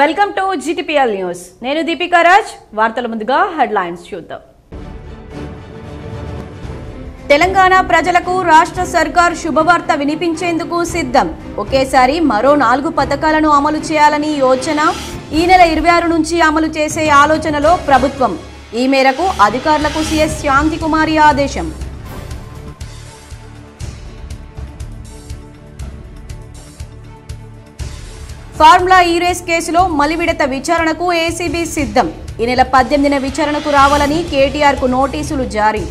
Welcome to GTPL news. నేను దీపికా రాజ్. వార్తల ముందుగా హెడ్లైన్స్ చూద్దాం. తెలంగాణ ప్రజలకు రాష్ట్ర సర్కార్ శుభవార్త వినిపించేందుకు సిద్ధం. ఒకేసారి మరో 4 పథకాలను అమలు చేయాలని యోచన. ఈ నెల 26 నుంచి అమలు చేసే ఆలోచనలో ప్రభుత్వం. ఈ మేరకు అధికారులకు సీఎస్ శాంతికుమారి ఆదేశం. ఫార్ములా ఈ రేస్ కేసులో మలివిడత విచారణకు ఏసీబీ సిద్ధం. ఈ నెల 18న విచారణకు రావాలని కేటీఆర్కు నోటీసులు జారీ.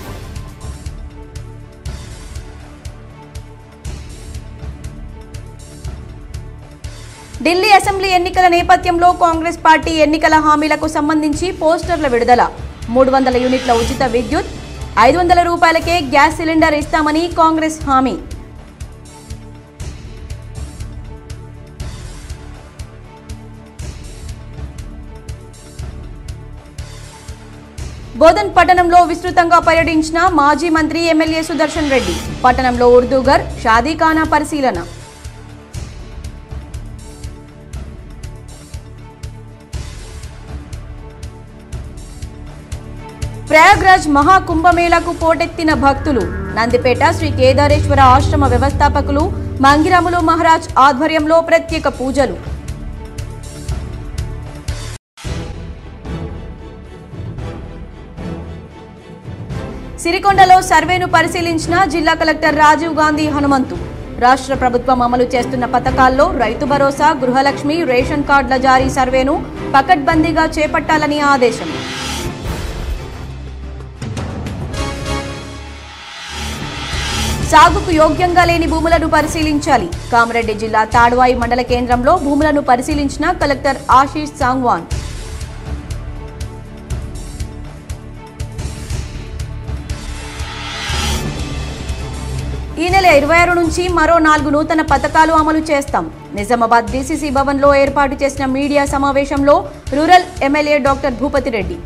ఢిల్లీ అసెంబ్లీ ఎన్నికల నేపథ్యంలో కాంగ్రెస్ పార్టీ ఎన్నికల హామీలకు సంబంధించి పోస్టర్ల విడుదల. 300 యూనిట్ల ఉచిత విద్యుత్, 500 రూపాయలకే గ్యాస్ సిలిండర్ ఇస్తామని కాంగ్రెస్ హామీ. బోధన్ పట్టణంలో విస్తృతంగా పర్యటించిన మాజీ మంత్రి ఎమ్మెల్యే సుదర్శన్ రెడ్డి. పట్టణంలో ఉర్దూగర్, షాదీఖానా పరిశీలన. ప్రయాగ్రాజ్ మహాకుంభమేళాకు పోటెత్తిన భక్తులు. నందిపేట శ్రీ కేదారేశ్వర ఆశ్రమ వ్యవస్థాపకులు మంగిరాములు మహారాజ్ ఆధ్వర్యంలో ప్రత్యేక పూజలు. సిరికొండలో సర్వేను పరిశీలించిన జిల్లా కలెక్టర్ రాజీవ్ గాంధీ హనుమంతు. రాష్ట్ర ప్రభుత్వం అమలు చేస్తున్న పథకాల్లో రైతు భరోసా, గృహలక్ష్మి, రేషన్ కార్డుల జారీ సర్వేను పకడ్బందీగా చేపట్టాలని ఆదేశం. సాగుకు యోగ్యంగా లేని భూములను పరిశీలించాలి. కామారెడ్డి జిల్లా తాడ్వాయి మండల కేంద్రంలో భూములను పరిశీలించిన కలెక్టర్ ఆశీష్ సాంగ్వాన్. ఈ నెల 26 నుంచి మరో 4 నూతన పథకాలు అమలు చేస్తాం. నిజామాబాద్ డీసీసీ భవన్లో ఏర్పాటు చేసిన మీడియా సమావేశంలో rural MLA doctor Bhupathi Reddy.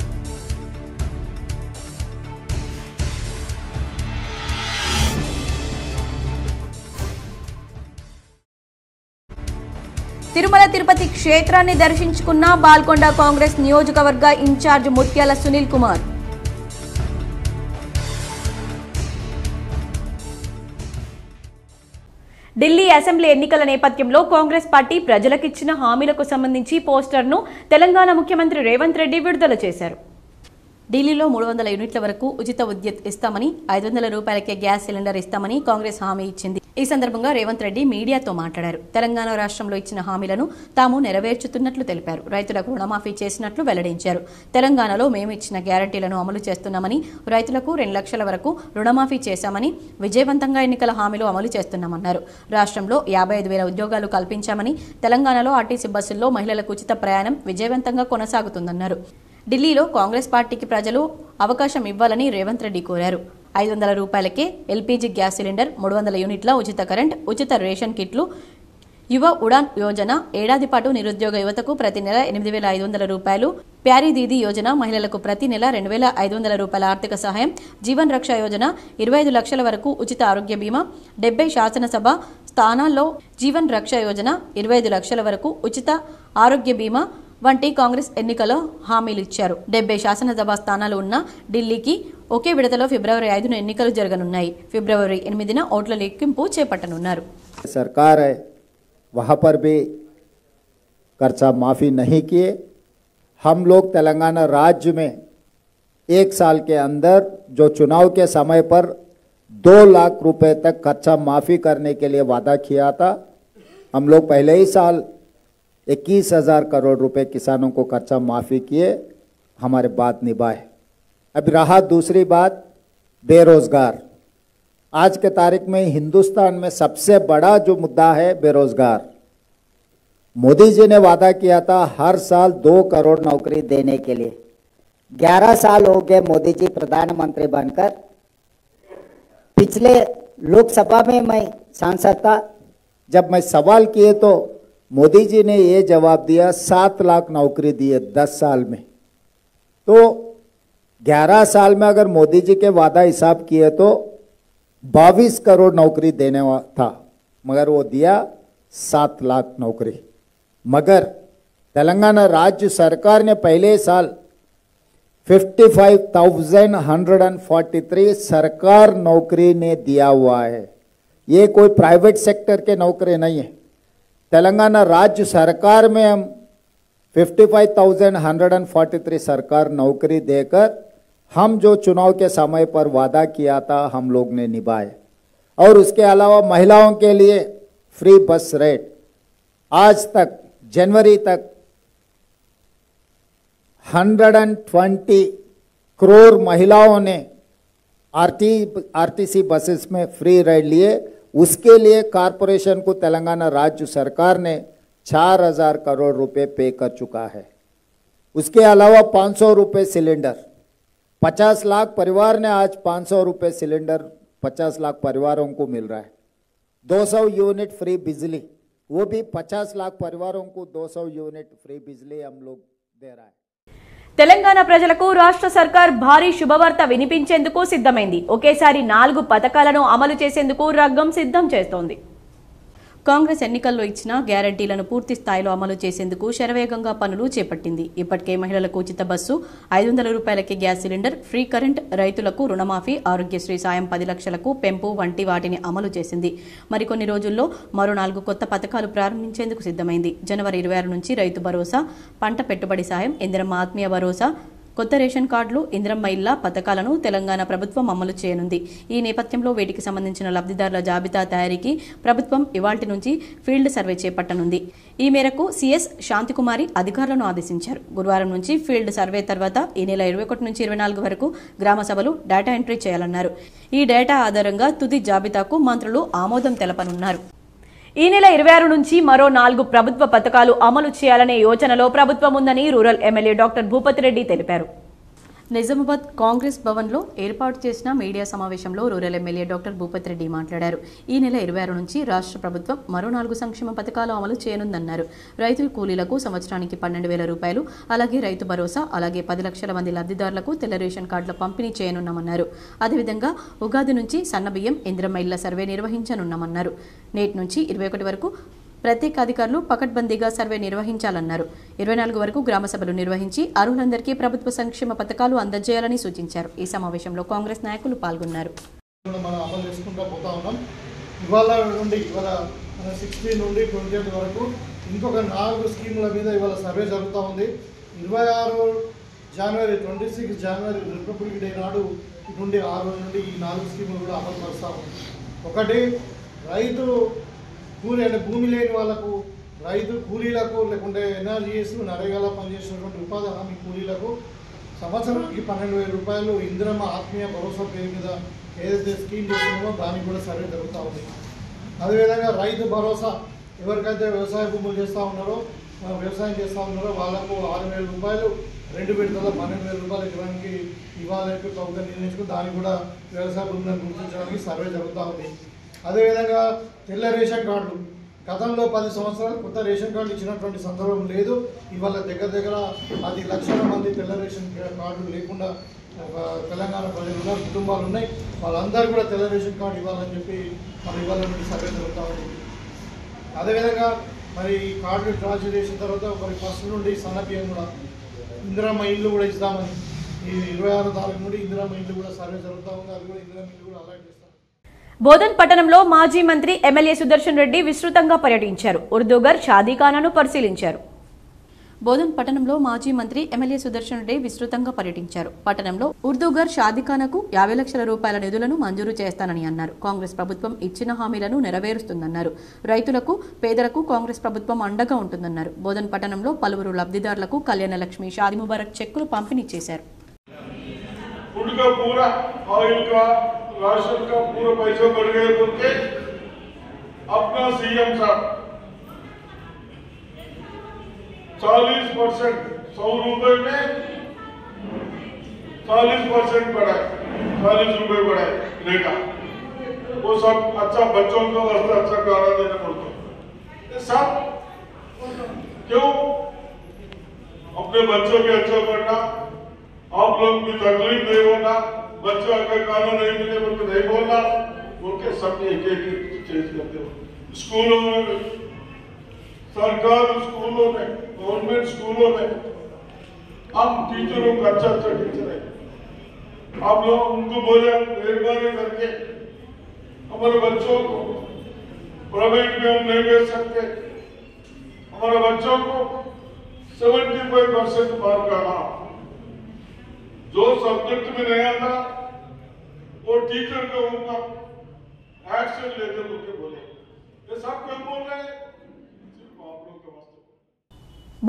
Tirumala Tirupati క్షేత్రాన్ని దర్శించుకున్న బాల్కొండ కాంగ్రెస్ నియోజకవర్గ ఇన్ఛార్జ్ ముత్యాల సునీల్ కుమార్. ఢిల్లీ అసెంబ్లీ ఎన్నికల నేపథ్యంలో కాంగ్రెస్ పార్టీ ప్రజలకిచ్చిన హామీలకు సంబంధించి పోస్టర్ను తెలంగాణ ముఖ్యమంత్రి రేవంత్ రెడ్డి విడుదల చేశారు. ఢిల్లీలో 300 యూనిట్ల వరకు ఉచిత విద్యుత్ ఇస్తామని, 500 రూపాయలకే గ్యాస్ సిలిండర్ ఇస్తామని కాంగ్రెస్ హామీ ఇచ్చింది. ఈ సందర్భంగా రేవంత్ రెడ్డి మీడియాతో మాట్లాడారు. తెలంగాణ రాష్ట్రంలో ఇచ్చిన హామీలను తాము నెరవేర్చుతున్నట్లు తెలిపారు. రైతులకు రుణమాఫీ చేసినట్లు వెల్లడించారు. తెలంగాణలో మేము ఇచ్చిన గ్యారంటీలను అమలు చేస్తున్నామని, రైతులకు 2 లక్షల వరకు రుణమాఫీ చేశామని, విజయవంతంగా ఎన్నికల హామీలు అమలు చేస్తున్నామన్నారు. రాష్ట్రంలో 55,000 ఉద్యోగాలు కల్పించామని, తెలంగాణలో ఆర్టీసీ బస్సుల్లో మహిళలకు ఉచిత ప్రయాణం విజయవంతంగా కొనసాగుతుందన్నారు. ఢిల్లీలో కాంగ్రెస్ పార్టీకి ప్రజలు అవకాశం ఇవ్వాలని రేవంత్ రెడ్డి కోరారు. 500 రూపాయలకే ఎల్పీజీ గ్యాస్ సిలిండర్, 300 యూనిట్ల ఉచిత కరెంట్, ఉచిత రేషన్ కిట్లు, యువ ఉడాన్ యోజన, ఏడాది పాటు నిరుద్యోగ యువతకు ప్రతి నెల 8,500 రూపాయలు, ప్యారీ దీదీ యోజన, మహిళలకు ప్రతి నెల 2,500 రూపాయల ఆర్థిక సహాయం, జీవన్ రక్ష యోజన, 25 లక్షల వరకు ఉచిత ఆరోగ్య బీమా, 70 శాసనసభ స్థానాల్లో జీవన్ రక్ష యోజన, 25 లక్షల వరకు ఉచిత ఆరోగ్య బీమా వంటి కాంగ్రెస్ ఎన్నికల్లో హామీలు ఇచ్చారు. 70 శాసనసభ స్థానాలు ఉన్న ఢిల్లీకి ఒకే విడతలో ఫిబ్రవరి 5న ఎన్నికలు జరగనున్నాయి. ఫిబ్రవరి 8న ఓట్ల లెక్కింపు చేపట్టనున్నారు. सरकार है वहाँ पर भी कर्जा माफ़ी नहीं किए. हम लोग तेलंगाना राज्य में 1 साल के अंदर जो चुनाव के समय पर 2 लाख रुपए तक कर्जा माफ़ी करने के लिए वादा किया था, हम लोग पहले ही साल 21,000 करोड़ रुपए किसानों को कर्जा माफ़ी किए, हमारे बात निभाए. अब रहा दूसरी बात, बेरोजगार. आज के तारीख में हिंदुस्तान में सबसे बड़ा जो मुद्दा है बेरोजगार. मोदी जी ने वादा किया था हर साल 2 करोड़ नौकरी देने के लिए. 11 साल हो गए मोदी जी प्रधानमंत्री बनकर. पिछले लोकसभा में मैं सांसद था, जब मैं सवाल किए तो मोदी जी ने ये जवाब दिया 7 लाख नौकरी दिए 10 साल में. तो 11 साल में अगर मोदी जी के वादा हिसाब किए तो 22 करोड़ नौकरी देने था, मगर वो दिया 7 लाख नौकरी. मगर तेलंगाना राज्य सरकार ने पहले साल 55,143 सरकार नौकरी ने दिया हुआ है। ये कोई प्राइवेट सेक्टर के नौकरी नहीं है। तेलंगाना राज्य सरकार में हम 55,143 सरकार नौकरी देकर हम जो चुनाव के समय पर वादा किया था हम लोग ने निभाए। और उसके अलावा महिलाओं के लिए फ्री बस रेट आज तक जनवरी तक 120 करोड़ महिलाओं ने आरटीसी बसेस में फ्री राइड लिए। उसके लिए कॉरपोरेशन को तेलंगाना राज्य सरकार ने 4,000 करोड़ रुपए पे कर चुका है। उसके अलावा 500 रुपये सिलेंडर 50 लाख परिवार ने आज 500 रुपये सिलेंडर 50 लाख परिवारों को मिल रहा है। 200 यूनिट फ्री बिजली, वो भी 50 लाख परिवारों को 200 यूनिट फ्री बिजली हम लोग दे रहा है। తెలంగాణ ప్రజలకు రాష్ట్ర సర్కార్ భారీ శుభవార్త వినిపించేందుకు సిద్ధమైంది. ఒకేసారి 4 పథకాలను అమలు చేసేందుకు రంగం సిద్ధం చేస్తోంది. కాంగ్రెస్ ఎన్నికల్లో ఇచ్చిన గ్యారంటీలను పూర్తి స్థాయిలో అమలు చేసేందుకు శరవేగంగా పనులు చేపట్టింది. ఇప్పటికే మహిళలకు ఉచిత బస్సు, 500 రూపాయలకే గ్యాస్ సిలిండర్, ఫ్రీ కరెంట్, రైతులకు రుణమాఫీ, ఆరోగ్యశ్రీ సాయం 10 లక్షలకు పెంపు వంటి వాటిని అమలు చేసింది. మరికొన్ని రోజుల్లో మరో 4 కొత్త పథకాలు ప్రారంభించేందుకు సిద్ధమైంది. జనవరి 26 నుంచి రైతు భరోసా, పంట పెట్టుబడి సాయం, ఇందిరమ్మ ఆత్మీయ భరోసా, కొత్త రేషన్ కార్డులు, ఇందిరమ్మ ఇళ్ల పథకాలను తెలంగాణ ప్రభుత్వం అమలు చేయనుంది. ఈ నేపథ్యంలో వీటికి సంబంధించిన లబ్ధిదారుల జాబితా తయారీకి ప్రభుత్వం ఇవాల్టి నుంచి ఫీల్డ్ సర్వే చేపట్టనుంది. ఈ మేరకు సీఎస్ శాంతికుమారి అధికారులను ఆదేశించారు. గురువారం నుంచి ఫీల్డ్ సర్వే తర్వాత ఈ నెల 21 నుంచి 24 వరకు గ్రామ సభలు డేటా ఎంట్రీ చేయాలన్నారు. ఈ డేటా ఆధారంగా తుది జాబితాకు మంత్రులు ఆమోదం తెలపనున్నారు. ఈ నెల 26 నుంచి మరో 4 ప్రభుత్వ పథకాలు అమలు చేయాలనే యోచనలో ప్రభుత్వం ఉందని rural MLA doctor Bhupathi Reddy తెలిపారు. నిజామాబాద్ కాంగ్రెస్ భవన్లో ఏర్పాటు చేసిన మీడియా సమావేశంలో rural MLA doctor Bhupathi Reddy మాట్లాడారు. ఈ నెల 26 నుంచి రాష్ట్ర ప్రభుత్వం మరో 4 సంక్షేమ పథకాలు అమలు చేయనుందన్నారు. రైతు కూలీలకు సంవత్సరానికి 12,000 రూపాయలు, అలాగే రైతు భరోసా, అలాగే 10 లక్షల మంది లబ్ధిదారులకు తెల్ల రేషన్ కార్డుల పంపిణీ చేయనున్నామన్నారు. అదేవిధంగా ఉగాది నుంచి సన్నబియ్యం, ఇందిరమ్మ ఇళ్ల సర్వే నిర్వహించనున్నామన్నారు. నేటి నుంచి 21 వరకు ప్రత్యేక అధికారులు పకడ్బందీగా సర్వే నిర్వహించాలన్నారు. 24 వరకు గ్రామ సభలు నిర్వహించి అర్హులందరికీ ప్రభుత్వ సంక్షేమ పథకాలు అందజేయాలని సూచించారు. ఈ సమావేశంలో కాంగ్రెస్ నాయకులు పాల్గొన్నారు. ఇవాళ 16 నుండి 28 వరకు ఇంకొక 4 స్కీముల మీద ఇవాళ సర్వే జరుగుతూ ఉంది. 26 జనవరి 26 జనవరి రిపబ్లిక్ డే నాడు నుండి 6 రోజుల నుండి ఈ 4 స్కీములు కూడా అమలు పరుస్తూ ఉంది. ఒకటి, రైతు కూలీ అంటే భూమి లేని వాళ్ళకు, రైతు కూలీలకు, లేకుంటే ఎన్ఆర్జీఎస్ నరేగాలో పనిచేసినటువంటి ఉపాధి హామీ కూలీలకు సంవత్సరానికి 12,000 రూపాయలు ఇందిరమ్మ ఆత్మీయ భరోసా పేరు మీద ఏదైతే స్కీమ్ చేస్తున్నామో దానికి కూడా సర్వే జరుగుతూ ఉంది. అదేవిధంగా రైతు భరోసా ఎవరికైతే వ్యవసాయ భూములు వ్యవసాయం చేస్తూ ఉన్నారో వాళ్ళకు 6,000 రూపాయలు 2 విడతల్లో 12,000 రూపాయలు ఇవ్వడానికి ఇవ్వాలని ప్రభుత్వం నిర్ణయించుకుని దానికి కూడా వ్యవసాయ భూములను గుర్తించడానికి సర్వే జరుగుతూ ఉంది. అదేవిధంగా తెల్ల రేషన్ కార్డులు, గతంలో 10 సంవత్సరాలు కొత్త రేషన్ కార్డులు ఇచ్చినటువంటి సందర్భం లేదు. ఇవాళ దగ్గర 10 లక్షల మంది తెల్ల రేషన్ కార్డులు లేకుండా తెలంగాణ ప్రజలు కుటుంబాలు ఉన్నాయి. వాళ్ళందరూ కూడా తెల్ల రేషన్ కార్డు ఇవ్వాలని చెప్పి మనం ఇవ్వాలని సర్వే జరుగుతూ ఉంది. అదేవిధంగా మరి కార్డు డ్రా చేసిన తర్వాత మరి ఫస్ట్ నుండి సన్నబియ్యం కూడా ఇందిరమ్మ ఇల్లు కూడా ఇస్తామని ఈ 26 తారీఖు నుండి ఇందిరమ్మ ఇల్లు కూడా సర్వే జరుగుతూ ఉంది. అది కూడా ఇందిరమ్మ ఇల్లు కూడా అలాట్ చేస్తాం. బోధన్ పట్టణంలో మాజీ మంత్రి ఎమ్మెల్యే సుదర్శన్ రెడ్డి విస్తృతంగా పర్యటించారు. ఉర్దూగర్ షాదీఖానాను పరిశీలించారు. బోధన్ పట్టణంలో మాజీ మంత్రి ఎమ్మెల్యే సుదర్శన్ రెడ్డి విస్తృతంగా పర్యటించారు. పట్టణంలో ఉర్దూగర్ షాదీఖానాకు 50 లక్షల రూపాయల నిధులను మంజూరు చేస్తానని అన్నారు. కాంగ్రెస్ ప్రభుత్వం ఇచ్చిన హామీలను నెరవేరుస్తుందన్నారు. రైతులకు, పేదలకు కాంగ్రెస్ ప్రభుత్వం అండగా ఉంటుందన్నారు. బోధన్ పట్టణంలో పలువురు లబ్ధిదారులకు కళ్యాణ లక్ష్మి, షాదీ ముబారక్ చెక్కులు పంపిణీ చేశారు. राशन का पूरा पैसा बढ़ गए बोलते अपना सीएम साहब 40% 100 रुपए में 40% बढ़ाए, 40 रुपए बढ़ाए लेगा। वो सब अच्छा बच्चों को वास्ते अच्छा खाना देना पड़ता है। सब क्यों? अपने बच्चों के अच्छा पढ़ना, आप लोग की तकलीफ नहीं होना, बच्चों अगर खाना नहीं मिले बोल के नहीं बोलना, बोल के सब एक चीज करते हो। स्कूलों में सरकारी स्कूलों में, गवर्नमेंट स्कूलों में हम टीचरों को अच्छा टीचर है, आप लोग उनको बोले मेहरबानी करके हमारे बच्चों को प्राइवेट में हम नहीं भेज सकते, हमारे बच्चों को 75% मार्क आना, जो सब्जेक्ट में नहीं आता वो टीचर के ऊपर एक्शन लेते लोग बोले, ये सब क्यों बोल रहे हैं? सिर्फ आप लोग का मस्त।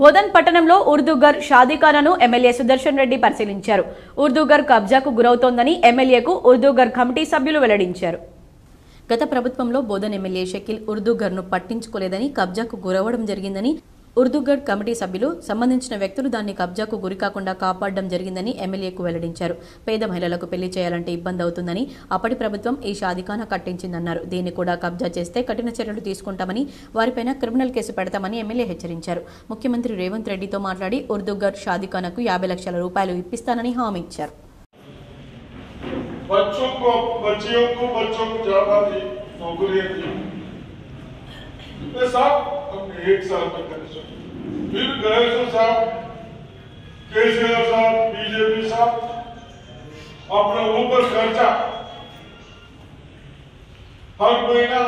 బోధన్ పట్టణంలో ఉర్దూగర్ షాదీఖానాను ఎమ్మెల్యే సుదర్శన్ రెడ్డి పరిశీలించారు. ఉర్దూగర్ కబ్జాకు గురవుతోందని ఎమ్మెల్యేకు ఉర్దూగర్ కమిటీ సభ్యులు వెల్లడించారు. గత ప్రభుత్వంలో బోధన్ ఎమ్మెల్యే షకీల్ ఉర్దూగర్ను పట్టించుకోలేదని, కబ్జాకు గురవడం జరిగిందని ఉర్దూగర్ కమిటీ సభ్యులు సంబంధించిన వ్యక్తులు దాన్ని కబ్జాకు గురికాకుండా కాపాడడం జరిగిందని ఎమ్మెల్యేకు వెల్లడించారు. పేద మహిళలకు పెళ్లి చేయాలంటే ఇబ్బంది అవుతుందని అప్పటి ప్రభుత్వం ఈ షాదీఖానా కట్టించిందన్నారు. దీన్ని కూడా కబ్జా చేస్తే కఠిన చర్యలు తీసుకుంటామని, వారిపైన క్రిమినల్ కేసు పెడతామని ఎమ్మెల్యే హెచ్చరించారు. ముఖ్యమంత్రి రేవంత్ రెడ్డితో మాట్లాడి ఉర్దూగర్ షాదీఖానాకు 50 లక్షల రూపాయలు ఇప్పిస్తానని హామీ ఇచ్చారు. बच्चों को ज्यादा दी नौकरियां दी, ये सब हमने 1 साल में कर सकते। फिर गए साहब, केसीआर साहब, बीजेपी साहब अपने ऊपर खर्चा हर महीना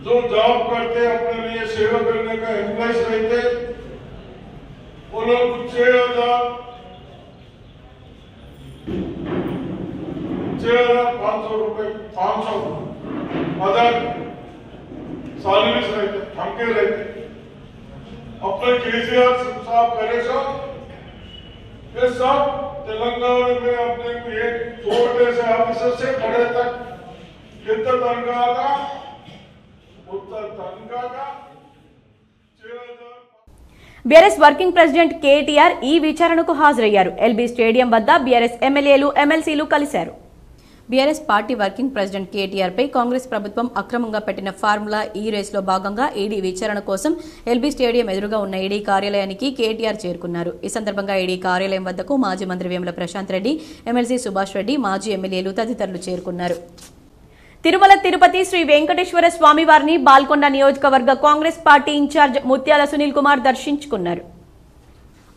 जो जॉब करते अपने लिए सेवा करने का एम्प्लॉयज रहते वो लोग 6,500 रुपए 500 अदर सैलरीज रहते, थमके रहते। अपने केसीआर साहब करे सब, ये सब तेलंगाना में अपने को एक छोटे से ऑफिसर से बड़े तक कितना तनख्वाह का, उतना तनख्वाह का 6,000। బీఆర్ఎస్ వర్కింగ్ ప్రెసిడెంట్ కేటీఆర్ ఈ విచారణకు హాజరయ్యారు. ఎల్బీ స్టేడియం వద్ద బీఆర్ఎస్ ఎమ్మెల్యేలు, ఎమ్మెల్సీలు కలిశారు. BRS party working president KTR పై కాంగ్రెస్ ప్రభుత్వం అక్రమంగా పెట్టిన ఫార్ములా ఈ రేసులో భాగంగా ఈడీ విచారణ కోసం ఎల్బీ స్టేడియం ఎదురుగా ఉన్న ఈడీ కార్యాలయానికి కేటీఆర్ చేరుకున్నారు. ఈ సందర్భంగా ఈడీ కార్యాలయం వద్దకు మాజీ మంత్రి వేముల ప్రశాంత్ రెడ్డి, ఎమ్మెల్సీ సుభాష్ రెడ్డి, మాజీ ఎమ్మెల్యేలు తదితరులు చేరుకున్నారు. తిరుమల తిరుపతి శ్రీ వెంకటేశ్వర స్వామి వారిని బాల్కొండ నియోజకవర్గ కాంగ్రెస్ పార్టీ ఇన్ఛార్జ్ ముత్యాల సునీల్ కుమార్ దర్శించుకున్నారు.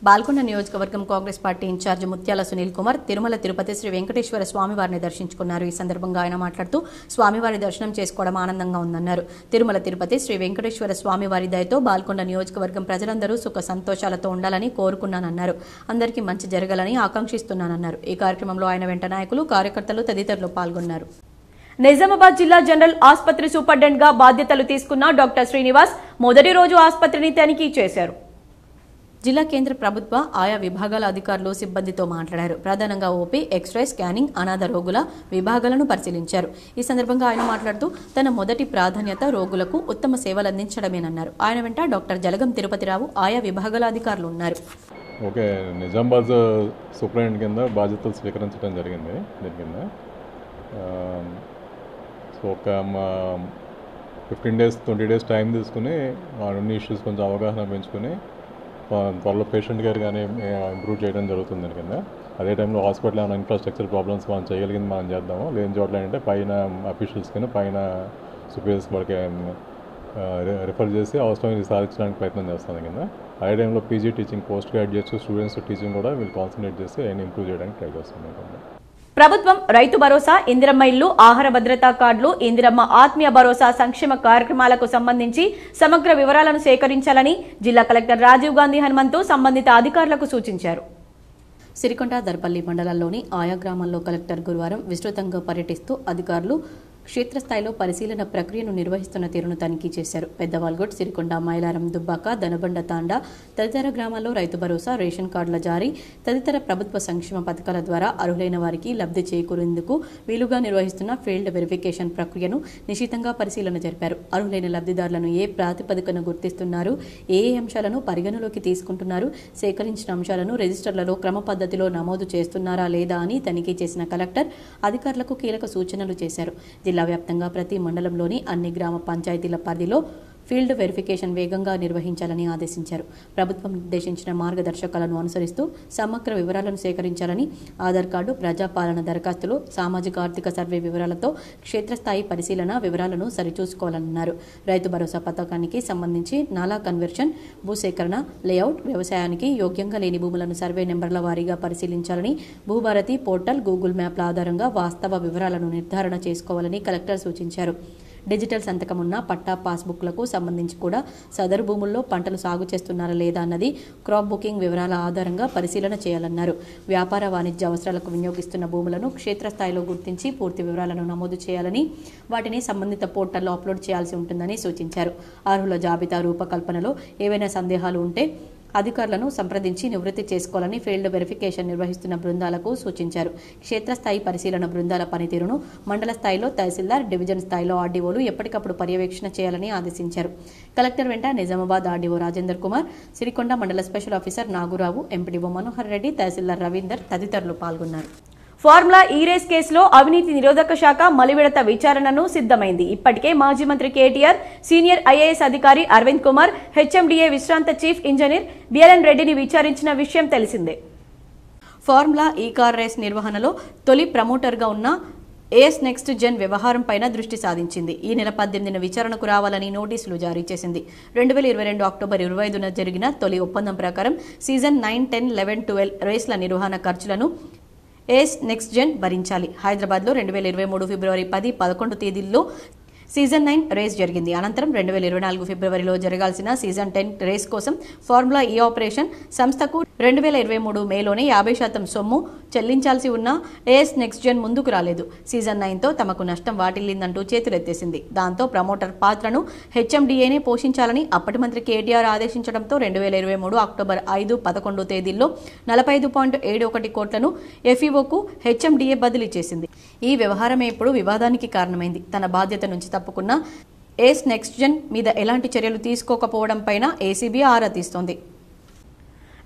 బాల్కొండ నియోజకవర్గం కాంగ్రెస్ పార్టీ ఇన్ఛార్జ్ ముత్యాల సునీల్ కుమార్ తిరుమల తిరుపతి శ్రీ వెంకటేశ్వర స్వామి వారిని దర్శించుకున్నారు. ఈ సందర్భంగా ఆయన మాట్లాడుతూ స్వామివారి దర్శనం చేసుకోవడం ఆనందంగా ఉందన్నారు. తిరుమల తిరుపతి శ్రీ వెంకటేశ్వర స్వామి వారి దయతో బాల్కొండ నియోజకవర్గం ప్రజలందరూ సుఖ సంతోషాలతో ఉండాలని కోరుకున్నానన్నారు. అందరికీ మంచి జరగాలని ఆకాంక్షిస్తున్నానన్నారు. ఈ కార్యక్రమంలో ఆయన వెంట నాయకులు, కార్యకర్తలు తదితరులు పాల్గొన్నారు. నిజామాబాద్ జిల్లా జనరల్ ఆసుపత్రి సూపరింటెండెంట్ గా బాధ్యతలు తీసుకున్న డాక్టర్ శ్రీనివాస్ మొదటి రోజు ఆసుపత్రిని తనిఖీ చేశారు. జిల్లా కేంద్ర ప్రభుత్వ ఆయా విభాగాల అధికారులు, సిబ్బందితో మాట్లాడారు. ప్రధానంగా ఓపీ, ఎక్స్రే, స్కానింగ్, అనాథ రోగుల విభాగాలను పరిశీలించారు. ఈ సందర్భంగా ఆయన మాట్లాడుతూ తన మొదటి ప్రాధాన్యత రోగులకు ఉత్తమ సేవలు అందించడమేనన్నారు. ఆయన వెంట డాక్టర్ జలగం తిరుపతిరావు, ఆయా విభాగాల అధికారులు ఉన్నారు. ఓకే, నిజామాబాద్ సూపరింటెండెంట్ కింద బాధ్యతలు స్వీకరించడం జరిగింది. దీని కింద సో ఒక 15 days 20 days టైం తీసుకుని అన్ని ఇష్యూస్ కొంచెం అవగాహన పెంచుకొని త్వరలో పేషెంట్ కేర్ కానీ ఇంప్రూవ్ చేయడం జరుగుతుంది. దాని కింద అదే టైంలో హాస్పిటల్ ఏమైనా ఇన్ఫ్రాస్ట్రక్చర్ ప్రాబ్లమ్స్ మనం చేయగలిగింది మనం చేద్దాము, లేని చోట్ల ఏంటంటే పైన అఫీషియల్స్ కింద పైన సుపీరియర్స్ వాళ్ళకి రిఫర్ చేసి అవసరమైనది సాధించడానికి ప్రయత్నం చేస్తాం. కింద అదే టైంలో PG teaching, post graduates, students teaching కూడా వీళ్ళు కాన్సన్ట్రేట్ చేసి ఆయన ఇంప్రూవ్ చేయడానికి ట్రై చేస్తున్నాం. ప్రభుత్వం రైతు భరోసా, ఇందిరమ్మ ఇల్లు, ఆహార భద్రతా కార్డులు, ఇందిరమ్మ ఆత్మీయ భరోసా సంక్షేమ కార్యక్రమాలకు సంబంధించి సమగ్ర వివరాలను సేకరించాలని జిల్లా కలెక్టర్ రాజీవ్ గాంధీ హనుమంతు సంబంధిత అధికారులకు సూచించారు. సిరికొండ, దర్పల్లి మండలాల్లోని ఆయా గ్రామాల్లో కలెక్టర్ గురువారం విస్తృతంగా పర్యటిస్తూ అధికారులు క్షేత్రస్థాయిలో పరిశీలన ప్రక్రియను నిర్వహిస్తున్న తీరును తనిఖీ చేశారు. పెద్దవాల్గొట్, సిరికొండ, మైలారం, దుబ్బాక, దనబండ తాండా తదితర గ్రామాల్లో రైతు భరోసా, రేషన్ కార్డుల జారీ తదితర ప్రభుత్వ సంక్షేమ పథకాల ద్వారా అర్హులైన వారికి లబ్ధి చేకూరేందుకు వీలుగా నిర్వహిస్తున్న ఫీల్డ్ వెరిఫికేషన్ ప్రక్రియను నిశితంగా పరిశీలన జరిపారు. అర్హులైన లబ్ధిదారులను ఏ ప్రాతిపదికన గుర్తిస్తున్నారు, ఏ అంశాలను పరిగణలోకి తీసుకుంటున్నారు, సేకరించిన అంశాలను రిజిస్టర్లలో క్రమ పద్ధతిలో నమోదు చేస్తున్నారా లేదా అని తనిఖీ చేసిన కలెక్టర్ అధికారులకు కీలక సూచనలు చేశారు. జిల్లా వ్యాప్తంగా ప్రతి మండలంలోని అన్ని గ్రామ పంచాయతీల పరిధిలో ఫీల్డ్ వెరిఫికేషన్ వేగంగా నిర్వహించాలని ఆదేశించారు. ప్రభుత్వం నిర్దేశించిన మార్గదర్శకాలను అనుసరిస్తూ సమగ్ర వివరాలను సేకరించాలని, ఆధార్ కార్డు, ప్రజాపాలన దరఖాస్తులు, సామాజిక ఆర్థిక సర్వే వివరాలతో క్షేత్రస్థాయి పరిశీలన వివరాలను సరిచూసుకోవాలన్నారు. రైతు భరోసా పథకానికి సంబంధించి నాలా కన్వర్షన్, భూసేకరణ, లేఅవుట్, వ్యవసాయానికి యోగ్యంగా లేని భూములను సర్వే నెంబర్ల వారీగా పరిశీలించాలని, భూభారతి పోర్టల్, గూగుల్ మ్యాప్ల ఆధారంగా వాస్తవ వివరాలను నిర్ధారణ చేసుకోవాలని కలెక్టర్ సూచించారు. డిజిటల్ సంతకం ఉన్న పట్టా పాస్బుక్లకు సంబంధించి కూడా సదరు భూముల్లో పంటలు సాగు చేస్తున్నారా లేదా అన్నది క్రాప్ బుకింగ్ వివరాల ఆధారంగా పరిశీలన చేయాలన్నారు. వ్యాపార వాణిజ్య అవసరాలకు వినియోగిస్తున్న భూములను క్షేత్రస్థాయిలో గుర్తించి పూర్తి వివరాలను నమోదు చేయాలని, వాటిని సంబంధిత పోర్టల్లో అప్లోడ్ చేయాల్సి ఉంటుందని సూచించారు. అర్హుల జాబితా రూపకల్పనలో ఏవైనా సందేహాలు ఉంటే అధికారులను సంప్రదించి నివృత్తి చేసుకోవాలని ఫీల్డ్ వెరిఫికేషన్ నిర్వహిస్తున్న బృందాలకు సూచించారు. క్షేత్రస్థాయి పరిశీలన బృందాల పనితీరును మండల స్థాయిలో తహసీల్దార్, డివిజన్ స్థాయిలో ఆర్డీఓలు ఎప్పటికప్పుడు పర్యవేక్షణ చేయాలని ఆదేశించారు. కలెక్టర్ వెంట నిజామాబాద్ ఆర్డీఓ రాజేందర్ కుమార్, సిరికొండ మండల special officer Nagurao, MPDO Manohar Reddy, tahsildar Ravinder తదితరులు పాల్గొన్నారు. ఫార్ములా ఈ రేస్ కేసులో అవినీతి నిరోధక శాఖ మలివిడత విచారణను సిద్ధమైంది. ఇప్పటికే మాజీ మంత్రి కేటీఆర్, సీనియర్ ఐఏఎస్ అధికారి అరవింద్ కుమార్, హెచ్ఎండిఏ విశ్రాంత చీఫ్ ఇంజనీర్ బిఎల్ఎన్ రెడ్డిని విచారించిన విషయం తెలిసిందే. ఫార్ములా ఈ కార్ రేస్ నిర్వహణలో తొలి ప్రమోటర్గా ఉన్న ఏఎస్ నెక్స్ట్ జెన్ వ్యవహారం పైన దృష్టి సాధించింది. ఈ నెల 18న విచారణకు రావాలని నోటీసులు జారీ చేసింది. 2022 అక్టోబర్ 25న జరిగిన తొలి ఒప్పందం ప్రకారం సీజన్ 9, 10, 11, 12 రేస్ల నిర్వహణ ఖర్చులను ఏఎస్ నెక్స్ట్ జెన్ భరించాలి. హైదరాబాద్లో 2023 ఫిబ్రవరి 10, 11 తేదీల్లో సీజన్ 9 రేస్ జరిగింది. అనంతరం 2024 ఫిబ్రవరిలో జరగాల్సిన సీజన్ 10 రేస్ కోసం ఫార్ములా ఈ ఆపరేషన్ సంస్థకు 2023 మేలోనే 50% సొమ్ము చెల్లించాల్సి ఉన్న ఏఎస్ నెక్స్ట్ జెన్ ముందుకు రాలేదు. సీజన్ 9తో తమకు నష్టం వాటిల్లిందంటూ చేతులెత్తేసింది. దాంతో ప్రమోటర్ పాత్రను హెచ్ఎండిఏనే పోషించాలని అప్పటి మంత్రి కేటీఆర్ ఆదేశించడంతో 2023 అక్టోబర్ 5, 11 తేదీల్లో 45.71 కోట్లను ఎఫ్ఈఓకు హెచ్ఎండిఏ బదిలీ చేసింది. ఈ వ్యవహారమే ఇప్పుడు వివాదానికి కారణమైంది. తన బాధ్యత నుంచి తప్పుకున్న ఏఎస్ నెక్స్ట్ జెన్ మీద ఎలాంటి చర్యలు తీసుకోకపోవడం పైన ఏసీబీ ఆరా తీస్తోంది.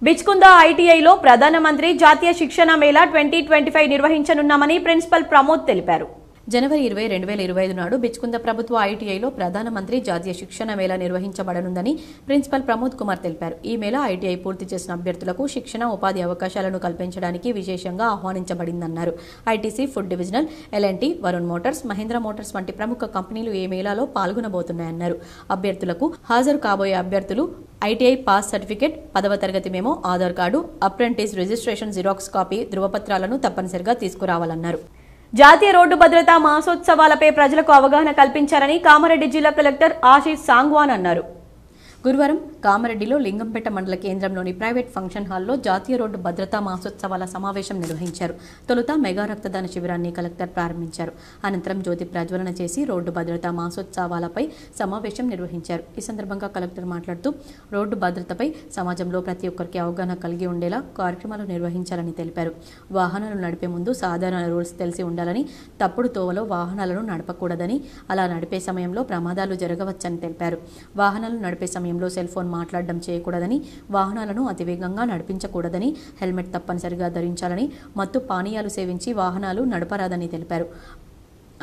బిచ్కుంద ఐటీఐలో ప్రధానమంత్రి జాతీయ శిక్షణ మేళా 2025 నిర్వహించనున్నామని ప్రిన్సిపల్ ప్రమోద్ తెలిపారు. జనవరి 20, 2025 నాడు బిచ్కుంద ప్రభుత్వ ఐటీఐలో ప్రధానమంత్రి జాతీయ శిక్షణ మేళా నిర్వహించబడనుందని ప్రిన్సిపల్ ప్రమోద్ కుమార్ తెలిపారు. ఈ మేళా ఐటీఐ పూర్తి చేసిన అభ్యర్థులకు శిక్షణ, ఉపాధి అవకాశాలను కల్పించడానికి విశేషంగా ఆహ్వానించబడిందన్నారు. ITC, food divisional, LNT, Varun Motors, Mahindra Motors వంటి ప్రముఖ కంపెనీలు ఈ మేళాలో పాల్గొనబోతున్నాయన్నారు. అభ్యర్థులకు హాజరు కాబోయే అభ్యర్థులు ఐటీఐ పాస్ సర్టిఫికేట్, 10వ తరగతి memo, Aadhaar card, apprentice registration xerox copy, ధృవపత్రాలను తప్పనిసరిగా తీసుకురావాలన్నారు. జాతీయ రోడ్డు భద్రతా మాసోత్సవాలపై ప్రజలకు అవగాహన కల్పించారని కామారెడ్డి జిల్లా కలెక్టర్ ఆశీష్ సాంగ్వాన్ అన్నారు. గురువారం కామారెడ్డిలో లింగంపేట మండల కేంద్రంలోని ప్రైవేట్ ఫంక్షన్ హాల్లో జాతీయ రోడ్డు భద్రతా మాసోత్సవాల సమావేశం నిర్వహించారు. తొలుత మెగా రక్తదాన శిబిరాన్ని కలెక్టర్ ప్రారంభించారు. అనంతరం జ్యోతి ప్రజ్వలన చేసి రోడ్డు భద్రతా మాసోత్సవాలపై సమావేశం నిర్వహించారు. ఈ సందర్భంగా కలెక్టర్ మాట్లాడుతూ రోడ్డు భద్రతపై సమాజంలో ప్రతి ఒక్కరికి అవగాహన కలిగి ఉండేలా కార్యక్రమాలు నిర్వహించాలని తెలిపారు. వాహనాలు నడిపే ముందు సాధారణ రూల్స్ తెలిసి ఉండాలని, తప్పుడు తోవలో వాహనాలను నడపకూడదని, అలా నడిపే సమయంలో ప్రమాదాలు జరగవచ్చని తెలిపారు. వాహనాలు నడిపే సమయంలో సెల్ ఫోన్ మాట్లాడడం చేయకూడదని, వాహనాలను అతివేగంగా నడిపించకూడదని, హెల్మెట్ తప్పనిసరిగా ధరించాలని, మత్తు పానీయాలు సేవించి వాహనాలు నడపరాదని తెలిపారు.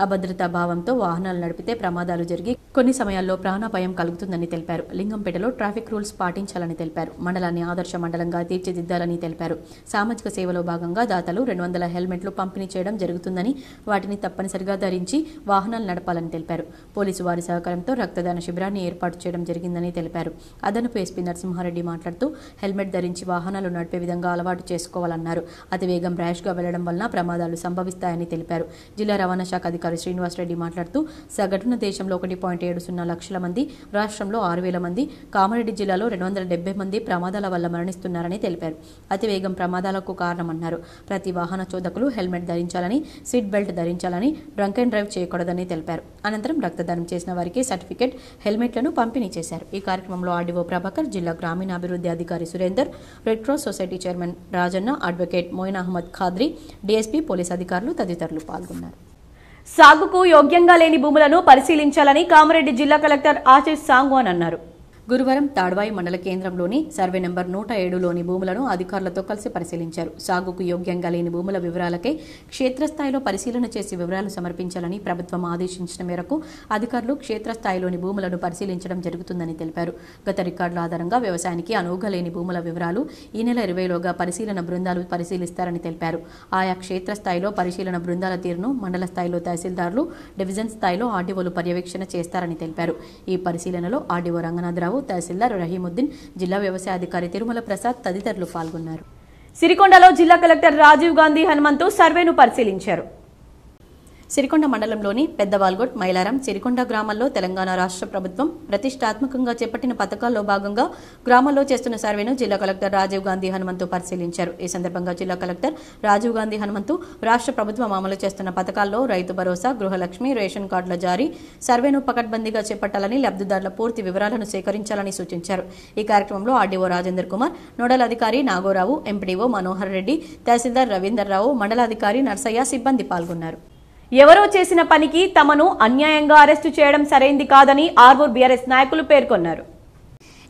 అభద్రతా భావంతో వాహనాలు నడిపితే ప్రమాదాలు జరిగి కొన్ని సమయాల్లో ప్రాణాపాయం కలుగుతుందని తెలిపారు. లింగంపేటలో ట్రాఫిక్ రూల్స్ పాటించాలని తెలిపారు. మండలాన్ని ఆదర్శ మండలంగా తీర్చిదిద్దాలని తెలిపారు. సామాజిక సేవలో భాగంగా దాతలు 200 హెల్మెట్లు పంపిణీ చేయడం జరుగుతుందని, వాటిని తప్పనిసరిగా ధరించి వాహనాలు నడపాలని తెలిపారు. పోలీసు వారి సహకారంతో రక్తదాన శిబిరాన్ని ఏర్పాటు చేయడం జరిగిందని తెలిపారు. అదనపు ఎస్పీ నరసింహారెడ్డి మాట్లాడుతూ హెల్మెట్ ధరించి వాహనాలు నడిపే విధంగా అలవాటు చేసుకోవాలన్నారు. అతివేగం ర్యాష్గా వెళ్లడం వలన ప్రమాదాలు సంభవిస్తాయని తెలిపారు. జిల్లా రవాణా శాఖ అధికారి శ్రీనివాసరెడ్డి మాట్లాడుతూ సగటున దేశంలో 1.70 లక్షల మంది, రాష్ట్రంలో 6,000 మంది, కామారెడ్డి జిల్లాలో 270 మంది ప్రమాదాల వల్ల మరణిస్తున్నారని తెలిపారు. అతివేగం ప్రమాదాలకు కారణమన్నారు. ప్రతి వాహన చోదకులు హెల్మెట్ ధరించాలని, సీట్ బెల్ట్ ధరించాలని, డ్రంక్ అండ్ డ్రైవ్ చేయకూడదని తెలిపారు. అనంతరం రక్తదానం చేసిన వారికి సర్టిఫికేట్, హెల్మెట్లను పంపిణీ చేశారు. ఈ కార్యక్రమంలో ఆర్డీఓ ప్రభాకర్, జిల్లా గ్రామీణాభివృద్ధి అధికారి Surender, red cross society chairman Rajanna, advocate Moin Ahmed Khadri, DSP, police అధికారులు తదితరులు పాల్గొన్నారు. సాగుకు యోగ్యంగా లేని భూములను పరిశీలించాలని కామారెడ్డి జిల్లా కలెక్టర్ ఆశీష్ సాంగ్వాన్ అన్నారు. గురువారం తాడ్వాయి మండల కేంద్రంలోని సర్వే నెంబర్ 107లోని భూములను అధికారులతో కలిసి పరిశీలించారు. సాగుకు యోగ్యంగా లేని భూముల వివరాలకై క్షేత్రస్థాయిలో పరిశీలన చేసి వివరాలు సమర్పించాలని ప్రభుత్వం ఆదేశించిన మేరకు అధికారులు క్షేత్రస్థాయిలోని భూములను పరిశీలించడం జరుగుతుందని తెలిపారు. గత రికార్డుల ఆధారంగా వ్యవసాయానికి అనువుగా లేని భూముల వివరాలు ఈ నెల 20లోగా పరిశీలన బృందాలు పరిశీలిస్తారని తెలిపారు. ఆయా క్షేత్రస్థాయిలో పరిశీలన బృందాల తీరును మండల స్థాయిలో తహసీల్దార్లు, డివిజన్ స్థాయిలో ఆర్డీఓలు పర్యవేక్షణ చేస్తారని తెలిపారు. ఈ పరిశీలనలో ఆర్డీఓ రంగనాథరావు, తహసీల్దార్ రహీముద్దీన్, జిల్లా వ్యవసాయ అధికారి తిరుమల ప్రసాద్ తదితరులు పాల్గొన్నారు. సిరికొండలో జిల్లా కలెక్టర్ రాజీవ్ గాంధీ హనుమంతు సర్వేను పరిశీలించారు. సిరికొండ మండలంలోని పెద్దవాల్గొట్, మైలారం, సిరికొండ గ్రామాల్లో తెలంగాణ రాష్ట్ర ప్రభుత్వం ప్రతిష్టాత్మకంగా చేపట్టిన పథకాల్లో భాగంగా గ్రామాల్లో చేస్తున్న సర్వేను జిల్లా కలెక్టర్ రాజీవ్ గాంధీ హనుమంతు పరిశీలించారు. ఈ సందర్భంగా జిల్లా కలెక్టర్ రాజీవ్ గాంధీ హనుమంతు రాష్ట్ర ప్రభుత్వం అమలు చేస్తున్న పథకాల్లో రైతు భరోసా, గృహలక్ష్మి, రేషన్ కార్డుల జారీ సర్వేను పకడ్బందీగా చేపట్టాలని, లబ్ధిదారుల పూర్తి వివరాలను సేకరించాలని సూచించారు. ఈ కార్యక్రమంలో ఆర్డీఓ రాజేందర్ కుమార్, నోడల్ అధికారి నాగోరావు, ఎంపీడీఓ మనోహర్ రెడ్డి, తహసీల్దార్ రవీందర్రావు, మండలాధికారి నర్సయ్య సిబ్బంది పాల్గొన్నారు. ఎవరో చేసిన పనికి తమను అన్యాయంగా అరెస్టు చేయడం సరైంది కాదని ఆర్మూర్ బీఆర్ఎస్ నాయకులు పేర్కొన్నారు.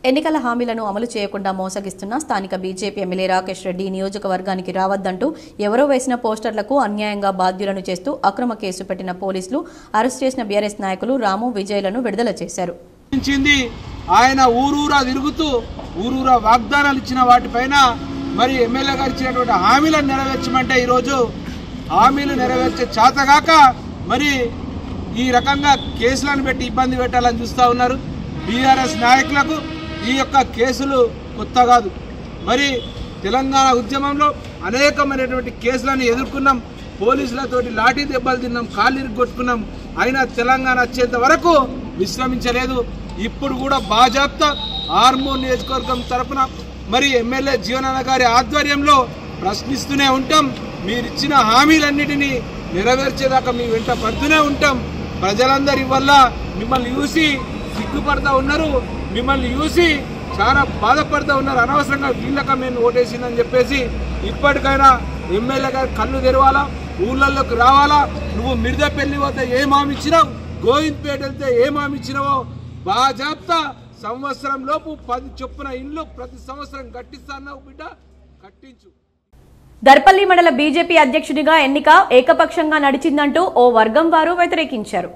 ఎన్నికల హామీలను అమలు చేయకుండా మోసగిస్తున్న స్థానిక బీజేపీ ఎమ్మెల్యే రాకేష్ రెడ్డి నియోజకవర్గానికి రావద్దంటూ ఎవరో వేసిన పోస్టర్లకు అన్యాయంగా బాధ్యులను చేస్తూ అక్రమ కేసు పెట్టిన పోలీసులు అరెస్టు చేసిన బీఆర్ఎస్ నాయకులు రాము, విజయ్లను విడుదల చేశారు. ఆయన ఊరూరా తిరుగుతూ ఊరూరా వాగ్దానాలు ఇచ్చిన వాటిపైన మరి ఎమ్మెల్యే గారు ఇచ్చినటువంటి హామీలను నెరవేర్చమంటే ఈరోజు హామీలు నెరవేర్చే చేతగాక మరి ఈ రకంగా కేసులను పెట్టి ఇబ్బంది పెట్టాలని చూస్తూ ఉన్నారు. బీఆర్ఎస్ నాయకులకు ఈ యొక్క కేసులు కొత్త కాదు. మరి తెలంగాణ ఉద్యమంలో అనేకమైనటువంటి కేసులను ఎదుర్కొన్నాం, పోలీసులతోటి లాఠీ దెబ్బలు తిన్నాం, కాళ్ళు ఇరుగొట్టుకున్నాం. అయినా తెలంగాణ వచ్చేంత వరకు విశ్రమించలేదు. ఇప్పుడు కూడా బాజాప్తా ఆర్మూర్ నియోజకవర్గం తరఫున మరి ఎమ్మెల్యే జీవనాన్న గారి ఆధ్వర్యంలో ప్రశ్నిస్తూనే ఉంటాం. మీరిచ్చిన హామీలన్నిటినీ నెరవేర్చేదాకా మీ వెంట పడుతూనే ఉంటాం. ప్రజలందరి వల్ల మిమ్మల్ని చూసి సిగ్గుపడతా ఉన్నారు, మిమ్మల్ని చూసి చాలా బాధపడతా ఉన్నారు. అనవసరంగా వీళ్ళక మేము ఓటేసిందని చెప్పేసి ఇప్పటికైనా ఎమ్మెల్యే గారు కళ్ళు తెరవాలా, ఊళ్ళల్లోకి రావాలా. నువ్వు మిర్దపల్లి వద్ద ఏం హామీ ఇచ్చినావు, గోవింద్పేట వెళ్తే ఏం హామీ ఇచ్చినావో బాజాప్తా సంవత్సరం లోపు 10 చొప్పున ఇండ్లు ప్రతి సంవత్సరం కట్టిస్తాన్నావు బిడ్డ, కట్టించు. దర్పల్లి మండల బీజేపీ అధ్యక్షుడిగా ఎన్నిక ఏకపక్షంగా నడిచిందంటూ ఓ వర్గం వారు వ్యతిరేకించారు.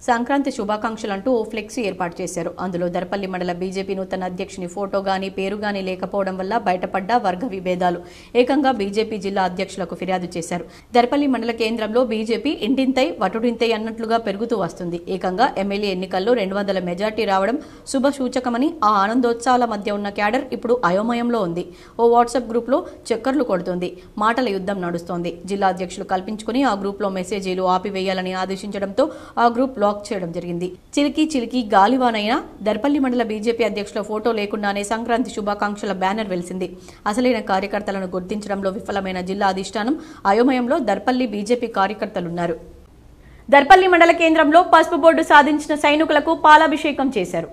సంక్రాంతి శుభాకాంక్షలంటూ ఓ ఫ్లెక్సీ ఏర్పాటు చేశారు. అందులో దర్పల్లి మండల బీజేపీ నూతన అధ్యక్షుని ఫోటో గానీ పేరు గానీ లేకపోవడం వల్ల బయటపడ్డ వర్గ విభేదాలు. ఏకంగా బీజేపీ జిల్లా అధ్యక్షులకు ఫిర్యాదు చేశారు. దర్పల్లి మండల కేంద్రంలో బీజేపీ ఇంటింతై వటుడింతై అన్నట్లుగా పెరుగుతూ వస్తుంది. ఏకంగా ఎమ్మెల్యే ఎన్నికల్లో 200 మెజార్టీ రావడం శుభ సూచకమని ఆ ఆనందోత్సవాల మధ్య ఉన్న క్యాడర్ ఇప్పుడు అయోమయంలో ఉంది. ఓ వాట్సాప్ గ్రూప్లో చక్కర్లు కొడుతోంది, మాటల యుద్ధం నడుస్తోంది. జిల్లా అధ్యక్షులు కల్పించుకుని ఆ గ్రూప్లో మెసేజీలు ఆపివేయాలని ఆదేశించడంతో ఆ గ్రూప్ బ్లాక్ చేయడం జరిగింది. చిలికి గాలివానైనా దర్పల్లి మండల బీజేపీ అధ్యక్షుల ఫోటో లేకుండానే సంక్రాంతి శుభాకాంక్షల బ్యానర్ వెలిసింది. అసలైన కార్యకర్తలను గుర్తించడంలో విఫలమైన జిల్లా అధిష్టానం అయోమయంలో దర్పల్లి బీజేపీ కార్యకర్తలున్నారు. దర్పల్లి మండల కేంద్రంలో పసుపు బోర్డు సాధించిన సైనికులకు పాలాభిషేకం చేశారు.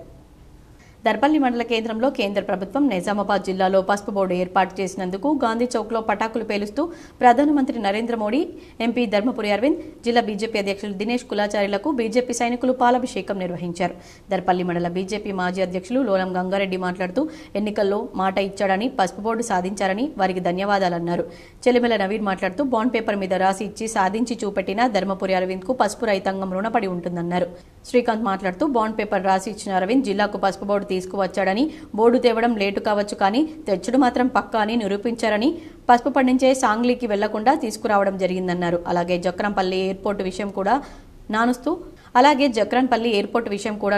దర్పల్లి మండల కేంద్రంలో కేంద్ర ప్రభుత్వం నిజామాబాద్ జిల్లాలో పసుపు బోర్డు ఏర్పాటు చేసినందుకు గాంధీ చౌక్లో పటాకులు పేలుస్తూ ప్రధానమంత్రి నరేంద్ర మోడీ, ఎంపీ ధర్మపురి అరవింద్, జిల్లా బీజేపీ అధ్యక్షులు దినేష్ కులాచార్యులకు బీజేపీ సైనికులు పాలాభిషేకం నిర్వహించారు. దర్పల్లి మండల బీజేపీ మాజీ అధ్యక్షులు లోలం గంగారెడ్డి మాట్లాడుతూ ఎన్నికల్లో మాట ఇచ్చాడని, పసుపు బోర్డు సాధించారని వారికి ధన్యవాదాలన్నారు. చెలిమెల నవీన్ మాట్లాడుతూ బాండ్ పేపర్ మీద రాసి ఇచ్చి సాధించి చూపెట్టిన ధర్మపురి అరవింద్ కు పసుపు రైతాంగం రుణపడి ఉంటుందన్నారు. శ్రీకాంత్ మాట్లాడుతూ బాండ్ పేపర్ రాసి ఇచ్చిన అరవింద్ జిల్లాకు పసుపు బోర్డు తీసుకువచ్చాడని, బోర్డు తేవడం లేటు కావచ్చు కానీ తెచ్చుడు మాత్రం పక్కా అని నిరూపించారని, పసుపు పండించే సాంగ్లీకి వెళ్లకుండా తీసుకురావడం జరిగిందన్నారు. అలాగే జక్రంపల్లి ఎయిర్పోర్టు విషయం కూడా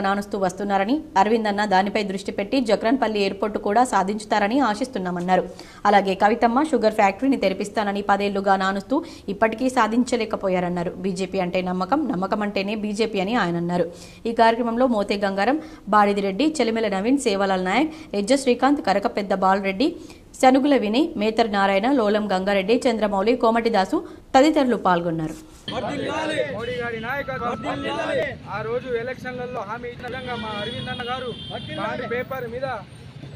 నానుస్తూ వస్తున్నారని, అరవింద్ అన్న దానిపై దృష్టి పెట్టి జక్రన్పల్లి ఎయిర్పోర్టు కూడా సాధించుతారని ఆశిస్తున్నామన్నారు. అలాగే కవితమ్మ షుగర్ ఫ్యాక్టరీని తెరిపిస్తానని 10 ఏళ్లుగా నానుస్తూ ఇప్పటికీ సాధించలేకపోయారన్నారు. బీజేపీ అంటే నమ్మకం, నమ్మకం అంటేనే బీజేపీ అని ఆయన అన్నారు. ఈ కార్యక్రమంలో మోతే గంగారం, బాడిదిరెడ్డి, చెలిమెల నవీన్, సేవలాల్ నాయక్, ఎజ్జ శ్రీకాంత్, కరకపెద్ద బాలరెడ్డి, సనుగుల వినయ్, మేతర్ నారాయణ, లోలం గంగారెడ్డి, చంద్రమౌళి, కోమటిదాసు తదితరులు పాల్గొన్నారు. మోడీ గారి నాయకత్వం ఆ రోజు ఎలక్షన్లలో హామీ ఇచ్చిన విధంగా మా అరవింద్ అన్న గారు బాండ్ పేపర్ మీద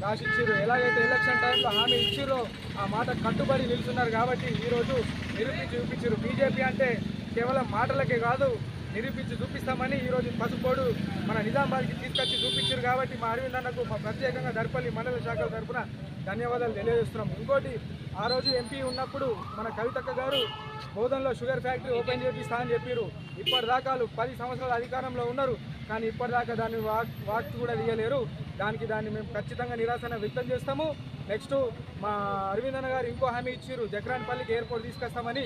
రాసిచ్చారు. ఎలాగైతే ఎలక్షన్ టైంలో హామీ ఇచ్చారో ఆ మాట కట్టుబడి నిలుస్తున్నారు. కాబట్టి ఈరోజు నిరూపించి చూపించారు. బీజేపీ అంటే కేవలం మాటలకే కాదు, నిరూపించి చూపిస్తామని ఈరోజు పసుపోడు మన నిజామాబాద్కి తీసుకొచ్చి చూపించారు. కాబట్టి మా అరవింద్ అన్నకు ప్రత్యేకంగా దర్పల్లి మండల శాఖల తరఫున ధన్యవాదాలు తెలియజేస్తున్నాం. ఇంకోటి, ఆ రోజు ఎంపీ ఉన్నప్పుడు మన కవితక్క గారు బోధనలో షుగర్ ఫ్యాక్టరీ ఓపెన్ చేపిస్తా అని చెప్పారు. ఇప్పటిదాకా 10 సంవత్సరాల అధికారంలో ఉన్నారు, కానీ ఇప్పటిదాకా దాన్ని వాక్ కూడా తీయలేరు. దాన్ని మేము ఖచ్చితంగా నిరాశన వ్యక్తం చేస్తాము. నెక్స్ట్ మా అరవింద్ అన్న గారు ఇంకో హామీ ఇచ్చారు, జక్రాన్పల్లికి ఎయిర్పోర్ట్ తీసుకొస్తామని.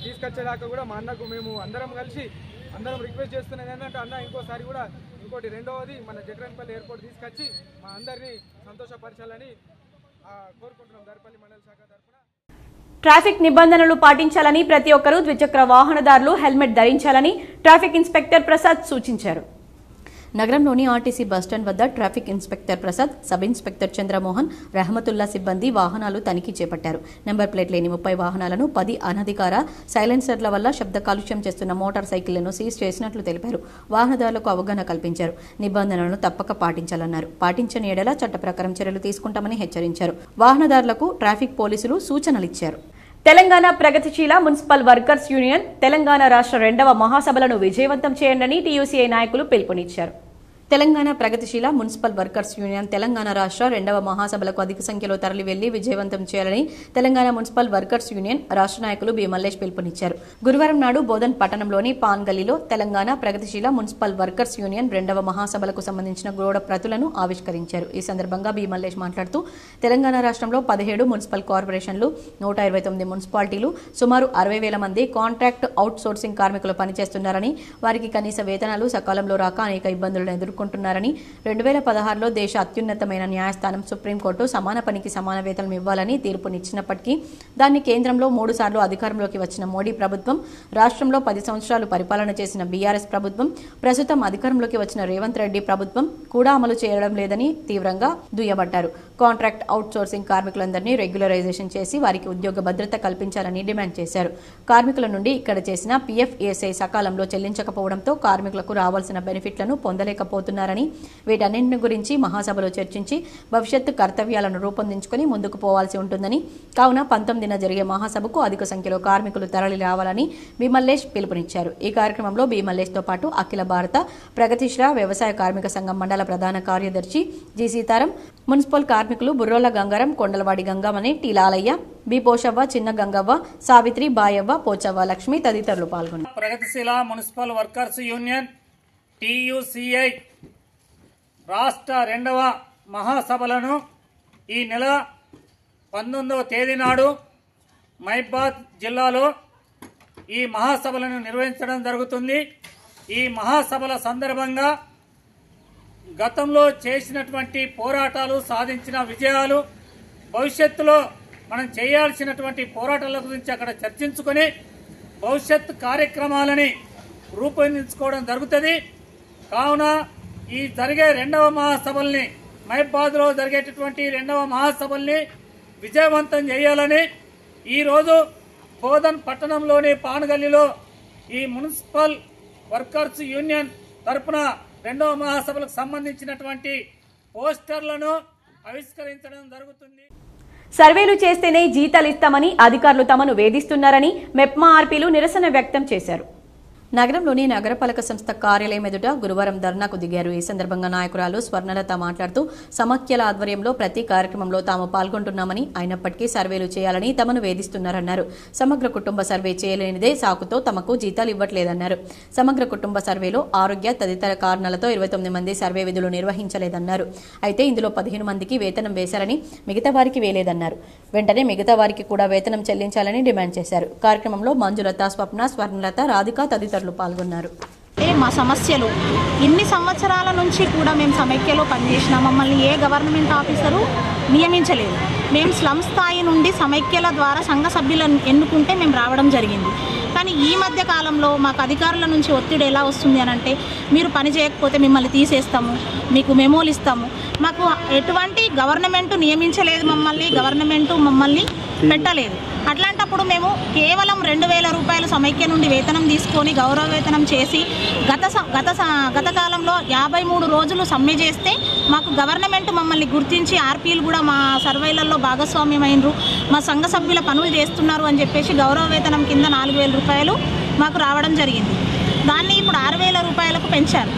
తీసుకొచ్చేదాకా కూడా మా అన్నకు మేము అందరం కలిసి రిక్వెస్ట్ చేస్తున్నది ఏంటంటే, అన్న ఇంకోసారి కూడా ఇంకోటి రెండవది మన జక్రాన్పల్లి ఎయిర్పోర్ట్ తీసుకొచ్చి మా అందరినీ సంతోషపరచాలని కోరుకుంటున్నాం దర్పల్లి మండల శాఖ తరఫున. ట్రాఫిక్ నిబంధనలు పాటించాలని, ప్రతి ఒక్కరూ ద్విచక్ర వాహనదారులు హెల్మెట్ ధరించాలని ట్రాఫిక్ ఇన్స్పెక్టర్ ప్రసాద్ సూచించారు. నగరంలోని ఆర్టీసీ బస్టాండ్ వద్ద traffic inspector Prasad, sub inspector Chandramohan, Rahmatullah సిబ్బంది వాహనాలు తనిఖీ చేపట్టారు. నెంబర్ ప్లేట్ లేని 30 వాహనాలను 10 అనధికార సైలెన్సర్ల వల్ల శబ్ద కాలుష్యం చేస్తున్న మోటార్ సైకిళ్లను సీజ్ చేసినట్లు తెలిపారు. వాహనదారులకు అవగాహన కల్పించారు. నిబంధనలను తప్పక పాటించాలన్నారు. పాటించని ఎడల చట్ట ప్రకారం చర్యలు తీసుకుంటామని హెచ్చరించారు. వాహనదారులకు ట్రాఫిక్ పోలీసులు సూచనలిచ్చారు. తెలంగాణ ప్రగతిశీల మున్సిపల్ వర్కర్స్ యూనియన్ తెలంగాణ రాష్ట్ర 2వ మహాసభలను విజయవంతం చేయండి టీయూసీఐ నాయకులు పిలుపునిచ్చారు. తెలంగాణ ప్రగతిశీల మున్సిపల్ వర్కర్స్ యూనియన్ తెలంగాణ రాష్ట్ర 2వ మహాసభలకు అధిక సంఖ్యలో తరలి వెళ్లి విజయవంతం చేయాలని తెలంగాణ మున్సిపల్ వర్కర్స్ యూనియన్ రాష్ట్ర నాయకులు బి మల్లేష్ పిలుపునిచ్చారు. గురువారం నాడు బోధన్ పట్టణంలోని పాన్ గల్లీలో తెలంగాణ ప్రగతిశీల మున్సిపల్ వర్కర్స్ యూనియన్ 2వ మహాసభలకు సంబంధించిన గోడ ప్రతులను ఆవిష్కరించారు. ఈ సందర్భంగా బి మల్లేష్ మాట్లాడుతూ, తెలంగాణ రాష్ట్రంలో 17 మున్సిపల్ కార్పొరేషన్లు, 129 మున్సిపాలిటీలు, సుమారు 60,000 మంది కాంట్రాక్ట్ అవుట్ సోర్సింగ్ కార్మికులు పనిచేస్తున్నారని, వారికి కనీస వేతనాలు సకాలంలో రాక అనేక ఇబ్బందులను ఎదుర్కొంటున్నారని, 2016లో దేశ అత్యున్నతమైన న్యాయస్థానం సుప్రీంకోర్టు సమాన పనికి సమాన వేతనం ఇవ్వాలని తీర్పునిచ్చినప్పటికీ దాన్ని కేంద్రంలో 3 సార్లు అధికారంలోకి వచ్చిన మోడీ ప్రభుత్వం, రాష్ట్రంలో 10 సంవత్సరాలు పరిపాలన చేసిన బీఆర్ఎస్ ప్రభుత్వం, ప్రస్తుతం అధికారంలోకి వచ్చిన రేవంత్ రెడ్డి ప్రభుత్వం కూడా అమలు చేయడం లేదని తీవ్రంగా దుయ్యబట్టారు. కాంట్రాక్ట్ అవుట్ సోర్సింగ్ కార్మికులందరినీ రెగ్యులరైజేషన్ చేసి వారికి ఉద్యోగ భద్రత కల్పించాలని డిమాండ్ చేశారు. కార్మికుల నుండి ఇక్కడ చేసిన పీఎఫ్ఏఎస్ఐ సకాలంలో చెల్లించకపోవడంతో కార్మికులకు రావాల్సిన బెనిఫిట్లను పొందలేకపోతున్నారని, వీటన్నింటిని గురించి మహాసభలో చర్చించి భవిష్యత్తు కర్తవ్యాలను రూపొందించుకుని ముందుకు పోవాల్సి ఉంటుందని, కావున 19న జరిగే మహాసభకు అధిక సంఖ్యలో కార్మికులు తరలి రావాలని బి మల్లేష్ పిలుపునిచ్చారు. ఈ కార్యక్రమంలో బి మల్లేష్ తో పాటు అఖిల భారత ప్రగతిశీల వ్యవసాయ కార్మిక సంఘం మండల ప్రధాన కార్యదర్శి జి సీతారాం, మున్సిపల్ కార్మికులు బుర్రోల గంగారం, కొండలవాడి గంగమని, టి లాలయ్య, బి పోషవ్వ, చిన్న గంగవ్వ, సావిత్రి, బాయవ్వ, పోచవ్వ, లక్ష్మి తదితరులు పాల్గొన్నారు. ప్రగతిశీల మున్సిపల్ వర్కర్స్ యూనియన్ టీయూసీఐ రాష్ట్ర 2వ మహాసభలను ఈ నెల 19వ తేదీ నాడు మహబూబాబాద్ జిల్లాలో ఈ మహాసభలను నిర్వహించడం జరుగుతుంది. ఈ మహాసభల సందర్భంగా గతంలో చేసినటువంటి పోరాటాలు, సాధించిన విజయాలు, భవిష్యత్తులో మనం చేయాల్సినటువంటి పోరాటాల గురించి అక్కడ చర్చించుకొని భవిష్యత్ కార్యక్రమాలని రూపొందించుకోవడం జరుగుతుంది. కావున ఈ జరిగే 2వ మహాసభల్ని, మహబూబాబాద్లో జరిగేటటువంటి 2వ మహాసభల్ని విజయవంతం చేయాలని ఈరోజు బోధన్ పట్టణంలోని పానగల్లిలో ఈ మున్సిపల్ వర్కర్స్ యూనియన్ తరఫున 2వ మహాసభలకు సంబంధించినటువంటి పోస్టర్లను ఆవిష్కరించడం జరుగుతుంది. సర్వేలు చేస్తేనే జీతాలు ఇస్తామని అధికారులు తమను వేధిస్తున్నారని మెప్మా ఆర్పీలు నిరసన వ్యక్తం చేశారు. నగరంలోని నగరపాలక సంస్థ కార్యాలయం ఎదుట గురువారం ధర్నాకు దిగారు. ఈ సందర్భంగా నాయకురాలు స్వర్ణలత మాట్లాడుతూ, సమాఖ్యల ఆధ్వర్యంలో ప్రతి కార్యక్రమంలో తాము పాల్గొంటున్నామని, అయినప్పటికీ సర్వేలు చేయాలని తమను వేధిస్తున్నారన్నారు. సమగ్ర కుటుంబ సర్వే చేయలేనిదే సాకుతో తమకు జీతాలు ఇవ్వట్లేదన్నారు. సమగ్ర కుటుంబ సర్వేలో ఆరోగ్య తదితర కారణాలతో 29 మంది సర్వే విధులు నిర్వహించలేదన్నారు. అయితే ఇందులో 15 మందికి వేతనం వేశారని, మిగతా వారికి వేయలేదన్నారు. వెంటనే మిగతా వారికి కూడా వేతనం చెల్లించాలని డిమాండ్ చేశారు. కార్యక్రమంలో మంజులత, స్వప్న, స్వర్ణలత, రాధిక తదితరులు పాల్గొన్నారు. మా సమస్యలు ఇన్ని సంవత్సరాల నుంచి కూడా మేము సమైక్యలో పనిచేసినా మమ్మల్ని ఏ గవర్నమెంట్ ఆఫీసరు నియమించలేదు. మేము స్లమ్ స్థాయి నుండి సమైక్యల ద్వారా సంఘ సభ్యులను ఎన్నుకుంటే మేము రావడం జరిగింది. కానీ ఈ మధ్య కాలంలో మాకు అధికారుల నుంచి ఒత్తిడి ఎలా వస్తుంది అని అంటే, మీరు పని చేయకపోతే మిమ్మల్ని తీసేస్తాము, మీకు మెమోలు ఇస్తాము. మాకు ఎటువంటి గవర్నమెంట్ నియమించలేదు, గవర్నమెంట్ మమ్మల్ని పెట్టలేదు. అట్లాంటప్పుడు మేము కేవలం 2,000 రూపాయలు సమైక్య నుండి వేతనం తీసుకొని గౌరవ వేతనం చేసి గత కాలంలో 53 రోజులు సమ్మె చేస్తే మాకు గవర్నమెంట్ మమ్మల్ని గుర్తించి ఆర్పీలు కూడా మా సర్వేలలో భాగస్వామ్యమైనరు, మా సంఘ సభ్యుల పనులు చేస్తున్నారు అని చెప్పేసి గౌరవ వేతనం కింద 4,000 రూపాయలు మాకు రావడం జరిగింది. దాన్ని ఇప్పుడు 6,000 రూపాయలకు పెంచారు.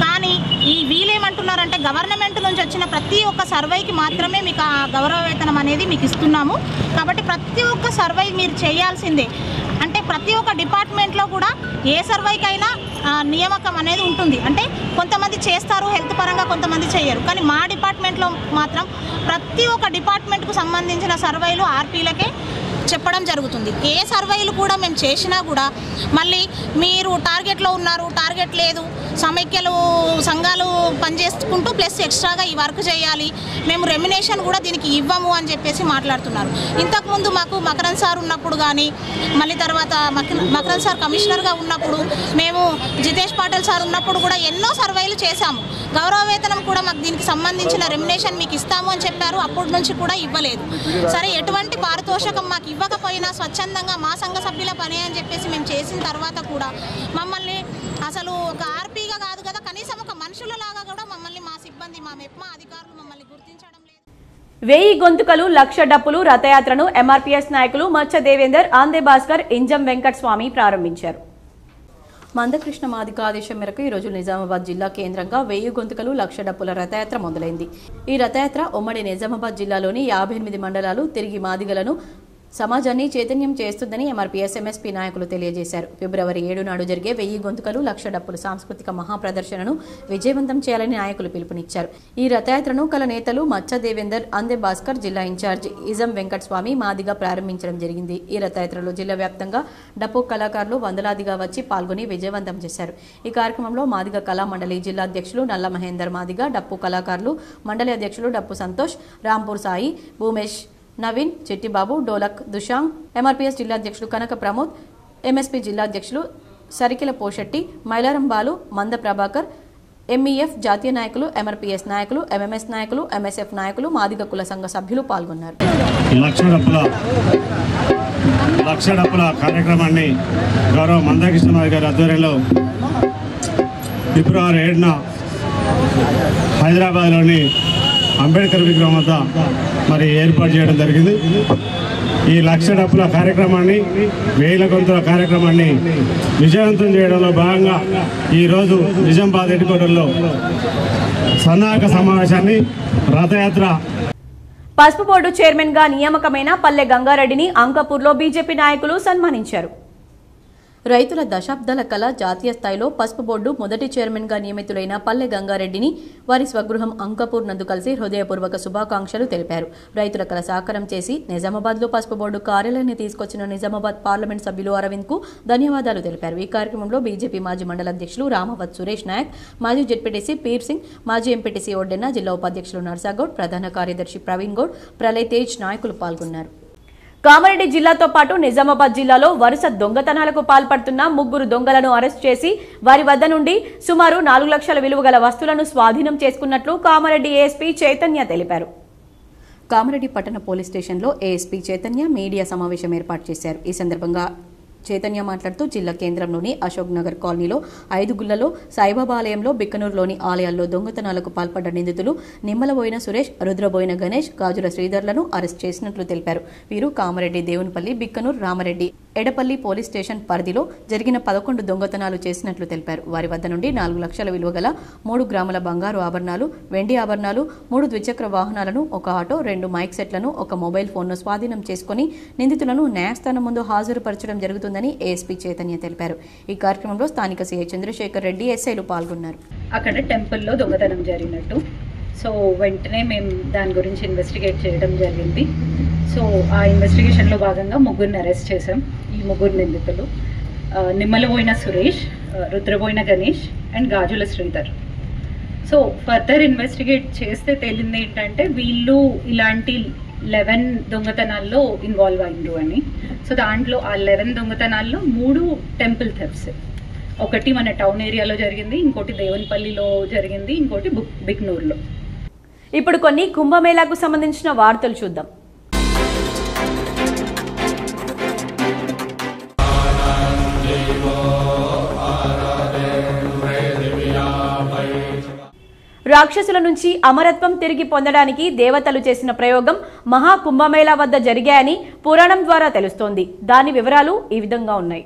కానీ ఈ వీళ్ళేమంటున్నారంటే గవర్నమెంట్ నుంచి వచ్చిన ప్రతి ఒక్క సర్వేకి మాత్రమే మీకు ఆ గౌరవ వేతనం అనేది మీకు ఇస్తున్నాము, కాబట్టి ప్రతి ఒక్క సర్వే మీరు చేయాల్సిందే. అంటే ప్రతి ఒక్క డిపార్ట్మెంట్లో కూడా ఏ సర్వేకైనా నియామకం అనేది ఉంటుంది. అంటే కొంతమంది చేస్తారు హెల్త్ పరంగా, కొంతమంది చేయరు. కానీ మా డిపార్ట్మెంట్లో మాత్రం ప్రతి ఒక్క డిపార్ట్మెంట్కు సంబంధించిన సర్వేలు ఆర్పీలకే చెప్పడం జరుగుతుంది. ఏ సర్వేలు కూడా మేము చేసినా కూడా మళ్ళీ మీరు టార్గెట్లో ఉన్నారు, టార్గెట్ లేదు, సమైక్యలు సంఘాలు పనిచేసుకుంటూ ప్లస్ ఎక్స్ట్రాగా ఈ వర్క్ చేయాలి, మేము రెమ్యునేషన్ కూడా దీనికి ఇవ్వము అని చెప్పేసి మాట్లాడుతున్నారు. ఇంతకుముందు మాకు మకరన్ సార్ ఉన్నప్పుడు కానీ, మళ్ళీ తర్వాత మకరన్ సార్ కమిషనర్గా ఉన్నప్పుడు, మేము జితేష్ పాటిల్ సార్ ఉన్నప్పుడు కూడా ఎన్నో సర్వేలు చేశాము. గౌరవ వేతనం కూడా మాకు దీనికి సంబంధించిన రెమ్యునేషన్ మీకు ఇస్తాము అని చెప్పారు. అప్పటి నుంచి కూడా ఇవ్వలేదు. సరే, ఎటువంటి పారితోషికం మాకు ఇవ్వకపోయినా స్వచ్ఛందంగా మా సంఘ సభ్యుల పని అని చెప్పేసి మేము చేసిన తర్వాత కూడా మమ్మల్ని అసలు ఒక ఆర్పీగా కాదు కదా, కనీసం ఒక మనుషులలాగా కూడా మమ్మల్ని మా సిబ్బంది, మా మెప్మా అధికారులు మమ్మల్ని గుర్తించడం లేదు. 1000 గొంతుకలు, 1,00,000 డప్పులు రథయాత్రను ఎంఆర్పీఎస్ నాయకులు మచ్చ దేవేందర్, ఆందే భాస్కర్, ఇంజం వెంకట్ స్వామి ప్రారంభించారు. మందకృష్ణ మాదిగ ఆదేశం మేరకు ఈరోజు నిజామాబాద్ జిల్లా కేంద్రంగా 1000 గొంతుకలు, 1,00,000 డప్పుల రథయాత్ర మొదలైంది. ఈ రథయాత్ర ఉమ్మడి నిజామాబాద్ జిల్లాలోని 58 మండలాలు తిరిగి మాదిగలను సమాజాన్ని చైతన్యం చేస్తుందని ఎంఆర్పీఎస్ ఎంఎస్పీ నాయకులు తెలియజేశారు. ఫిబ్రవరి 7 నాడు జరిగే 1000 గొంతుకలు, 1,00,000 డప్పుల సాంస్కృతిక మహాప్రదర్శనను విజయవంతం చేయాలని నాయకులు పిలుపునిచ్చారు. ఈ రథయాత్రను కల నేతలు మచ్చ దేవేందర్, అందే భాస్కర్, జిల్లా ఇన్ఛార్జ్ ఇజం వెంకట్ స్వామి మాదిగా ప్రారంభించడం జరిగింది. ఈ రథయాత్రలో జిల్లా వ్యాప్తంగా డప్పు కళాకారులు వందలాదిగా వచ్చి పాల్గొని విజయవంతం చేశారు. ఈ కార్యక్రమంలో మాదిగ కళా మండలి జిల్లా అధ్యక్షులు నల్ల మహేందర్ మాదిగ, డప్పు కళాకారులు మండలి అధ్యక్షులు డప్పు సంతోష్, రాంపూర్ సాయి, భూమేష్, నవీన్, చెట్టిబాబు, డోలక్ దుషాంగ్, ఎంఆర్పీఎస్ జిల్లా అధ్యక్షులు కనక ప్రమోద్, ఎంఎస్పీ జిల్లా అధ్యక్షులు సరికిల పోషెట్టి, మైలారం బాలు, మంద ప్రభాకర్, ఎంఈఎఫ్ జాతీయ నాయకులు, ఎంఆర్పీఎస్ నాయకులు, ఎంఎంఎస్ నాయకులు, ఎంఎస్ఎఫ్ నాయకులు, మాదిగ కుల సంఘ సభ్యులు పాల్గొన్నారు. 1,00,000 డప్పుల కార్యక్రమాన్ని గౌరవ మందకృష్ణ మాదిగ గారి ఆధ్వర్యంలో ఫిబ్రవరి 7న హైదరాబాద్లోని అంబేద్కర్ విగ్రహం వద్ద మరి ఏర్పాటు చేయడం జరిగింది. ఈ 1,00,000 డప్పుల కార్యక్రమాన్ని, 1000 గొంతుల కార్యక్రమాన్ని విజయవంతం చేయడంలో భాగంగా ఈరోజు నిజామాబాద్ హెడ్‌క్వార్టర్లో సన్నాహక సమావేశాన్ని రథయాత్ర పసుపు బోర్డు చైర్మన్ గా నియామకమైన పల్లె గంగారెడ్డిని అంకాపూర్లో బీజేపీ నాయకులు సన్మానించారు. రైతుల దశాబ్దాల కళ జాతీయ స్థాయిలో పసుపు బోర్డు మొదటి చైర్మన్ గా నియమితులైన పల్లె గంగారెడ్డిని వారి స్వగృహం అంకాపూర్ నందు కలిసి హృదయపూర్వక శుభాకాంక్షలు తెలిపారు. రైతుల కళ సాకారం చేసి నిజామాబాద్ లో పసుపు బోర్డు కార్యాలయాన్ని తీసుకొచ్చిన నిజామాబాద్ పార్లమెంట్ సభ్యులు అరవింద్ కు ధన్యవాదాలు తెలిపారు. ఈ కార్యక్రమంలో బీజేపీ మాజీ మండల అధ్యక్షులు రామవత్ సురేష్ నాయక్, మాజీ జెడ్పీటీసీ పీర్ సింగ్, మాజీ ఎంపీటీసీ ఒడ్డెన్న, జిల్లా ఉపాధ్యక్షులు నర్సాగౌడ్, ప్రధాన కార్యదర్శి ప్రవీణ్ గౌడ్, ప్రళయ్ తేజ్ నాయకులు పాల్గొన్నారు. కామారెడ్డి జిల్లాతో పాటు నిజామాబాద్ జిల్లాలో వరుస దొంగతనాలకు పాల్పడుతున్న 3 దొంగలను అరెస్ట్ చేసి వారి వద్ద నుండి సుమారు 4 లక్షల విలువ గల వస్తువులను స్వాధీనం చేసుకున్నట్లు కామారెడ్డి ఏఎస్పీ చైతన్య తెలిపారు. కామారెడ్డి పట్టణ పోలీస్ స్టేషన్లో ఏఎస్పీ చైతన్య మీడియా సమావేశం ఏర్పాటు చేశారు. ఈ సందర్భంగా చైతన్య మాట్లాడుతూ జిల్లా కేంద్రంలోని అశోక్ నగర్ కాలనీలో 5 గుళ్లలో, సాయిబాబా ఆలయంలో, బిక్కనూరులోని ఆలయాల్లో దొంగతనాలకు పాల్పడ్డ నిందితులు నిమ్మలబోయిన సురేష్, రుద్రబోయిన గణేష్, గాజుల శ్రీధర్లను అరెస్ట్ చేసినట్లు తెలిపారు. వీరు కామారెడ్డి, దేవునిపల్లి, బిక్కనూరు, రామరెడ్డి, ఎడపల్లి పోలీస్ స్టేషన్ పరిధిలో జరిగిన 11 దొంగతనాలు చేసినట్లు తెలిపారు. వారి వద్ద నుండి 4 లక్షల విలువ గల 3 గ్రాముల బంగారు ఆభరణాలు, వెండి ఆభరణాలు, 3 ద్విచక్ర వాహనాలను, 1 ఆటో, 2 మైక్ సెట్లను, 1 మొబైల్ ఫోన్ను స్వాధీనం చేసుకుని నిందితులను న్యాయస్థానం ముందు హాజరుపరచడం జరుగుతుందని ఏఎస్పీ చైతన్య తెలిపారు. ఈ కార్యక్రమంలో స్థానిక సీఐ చంద్రశేఖర్ రెడ్డి, ఎస్ఐలు పాల్గొన్నారు. అక్కడ టెంపుల్లో దొంగతనం జరిగినట్టు, సో వెంటనే మేము దాని గురించి ఇన్వెస్టిగేట్ చేయడం జరిగింది. సో ఆ ఇన్వెస్టిగేషన్లో భాగంగా 3 అరెస్ట్ చేశాం. ఈ 3 నిందితులు Nimmalaboina Suresh, Rudraboina Ganesh and Gajula Sridhar. So further investigate చేస్తే తేలింది ఏంటంటే వీళ్ళు ఇలాంటి 11 దొంగతనాల్లో ఇన్వాల్వ్ అయిండు అని. సో దాంట్లో ఆ 11 దొంగతనాల్లో 3 టెంపుల్ థెఫ్ట్స్. ఒకటి మన టౌన్ ఏరియాలో జరిగింది, ఇంకోటి దేవునిపల్లిలో జరిగింది, ఇంకోటి బిక్నూరులో. ఇప్పుడు కొన్ని కుంభమేళాకు సంబంధించిన వార్తలు చూద్దాం. రాక్షసుల నుంచి అమరత్వం తిరిగి పొందడానికి దేవతలు చేసిన ప్రయోగం మహాకుంభమేళా వద్ద జరిగాయని పురాణం ద్వారా తెలుస్తోంది. దాని వివరాలు ఈ విధంగా ఉన్నాయి.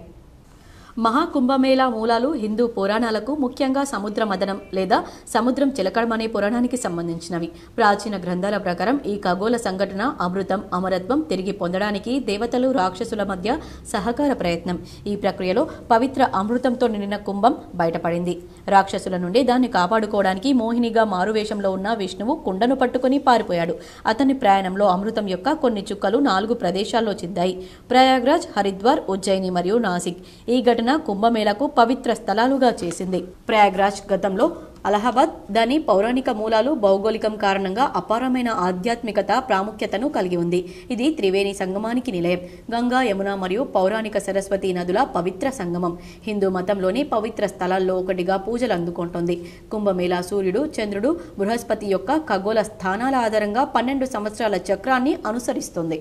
మహాకుంభమేళా మూలాలు హిందూ పురాణాలకు, ముఖ్యంగా సముద్ర మదనం లేదా సముద్రం చిలకడం అనే పురాణానికి సంబంధించినవి. ప్రాచీన గ్రంథాల ప్రకారం ఈ ఖగోళ సంఘటన అమృతం, అమరత్వం తిరిగి పొందడానికి దేవతలు, రాక్షసుల మధ్య సహకార ప్రయత్నం. ఈ ప్రక్రియలో పవిత్ర అమృతంతో నిండిన కుంభం బయటపడింది. రాక్షసుల నుండి దాన్ని కాపాడుకోవడానికి మోహినిగా మారువేషంలో ఉన్న విష్ణువు కుండను పట్టుకుని పారిపోయాడు. అతని ప్రయాణంలో అమృతం యొక్క కొన్ని చుక్కలు 4 ప్రదేశాల్లో చిందాయి: ప్రయాగ్రాజ్, హరిద్వార్, ఉజ్జయిని మరియు నాసిక్. ఈ ఘటన కుంభమేళాకు పవిత్ర స్థలాలుగా చేసింది. ప్రయాగ్రాజ్ గతంలో అలహాబాద్, దాని పౌరాణిక మూలాలు, భౌగోళికం కారణంగా అపారమైన ఆధ్యాత్మికత, ప్రాముఖ్యతను కలిగి ఉంది. ఇది త్రివేణి సంగమానికి నిలయం. గంగా, యమున మరియు పౌరాణిక సరస్వతి నదుల పవిత్ర సంగమం. హిందూ మతంలోని పవిత్ర స్థలాల్లో ఒకటిగా పూజలు అందుకుంటోంది. కుంభమేళా సూర్యుడు, చంద్రుడు, బృహస్పతి యొక్క ఖగోళ స్థానాల ఆధారంగా 12 సంవత్సరాల చక్రాన్ని అనుసరిస్తుంది.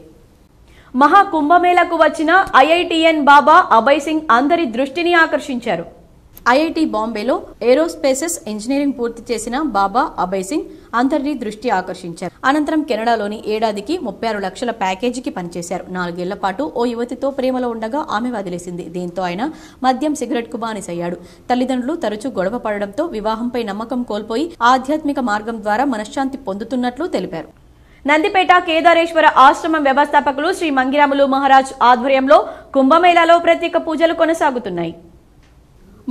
మహాకుంభమేళాకు వచ్చిన ఐఐటిఎన్ బాబా అభయ్ సింగ్ అందరి దృష్టిని ఆకర్షించారు. ఐఐటి బాంబేలో ఏరోస్పేసెస్ ఇంజనీరింగ్ పూర్తి చేసిన బాబా అభయ్ సింగ్ అందరి దృష్టి ఆకర్షించారు. అనంతరం కెనడాలోని ఏడాదికి 36 లక్షల ప్యాకేజీకి పనిచేశారు. 4 ఏళ్ల పాటు ఓ యువతితో ప్రేమలో ఉండగా ఆమె వదిలేసింది. దీంతో ఆయన మద్యం, సిగరెట్కు బానిసయ్యాడు. తల్లిదండ్రులు తరచూ గొడవ పడడంతో వివాహంపై నమ్మకం కోల్పోయి ఆధ్యాత్మిక మార్గం ద్వారా మనశ్శాంతి పొందుతున్నట్లు తెలిపారు. నందిపేట కేదారేశ్వర ఆశ్రమం వ్యవస్థాపకులు శ్రీ మంగిరాములు మహారాజ్ ఆధ్వర్యంలో కుంభమేళాలో ప్రత్యేక పూజలు కొనసాగుతున్నాయి.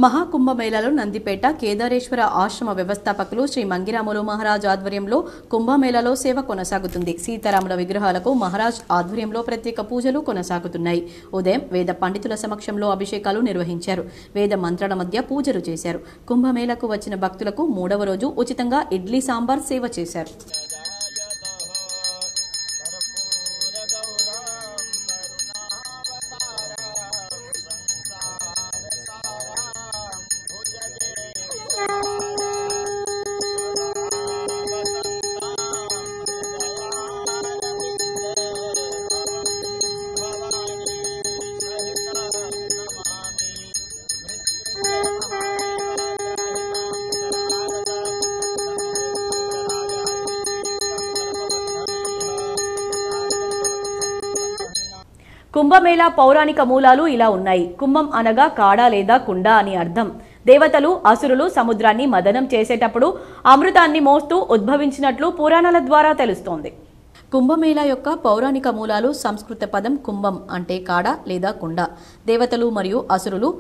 మహాకుంభమేళాలో నందిపేట కేదారేశ్వర ఆశ్రమ వ్యవస్థాపకులు శ్రీ మంగిరాములు మహారాజ్ ఆధ్వర్యంలో కుంభమేళాలో సేవ కొనసాగుతుంది. సీతారాముల విగ్రహాలకు మహారాజ్ ఆధ్వర్యంలో ప్రత్యేక పూజలు కొనసాగుతున్నాయి. ఉదయం వేద పండితుల సమక్షంలో అభిషేకాలు నిర్వహించారు. వేద మంత్రాల మధ్య పూజలు చేశారు. కుంభమేళాకు వచ్చిన భక్తులకు 3వ రోజు ఉచితంగా ఇడ్లీ సాంబార్ సేవ చేశారు. కుంభమేళా పౌరాణిక మూలాలు ఇలా ఉన్నాయి. కుంభం అనగా కాడ లేదా కుండ అని అర్థం. దేవతలు, అసురులు సముద్రాన్ని మదనం చేసేటప్పుడు అమృతాన్ని మోస్తూ ఉద్భవించినట్లు పురాణాల ద్వారా తెలుస్తోంది. కుంభమేళా యొక్క పౌరాణిక మూలాలు సంస్కృత పదం కుంభం అంటే కాడ లేదా కుండ. దేవతలు మరియు అసురులు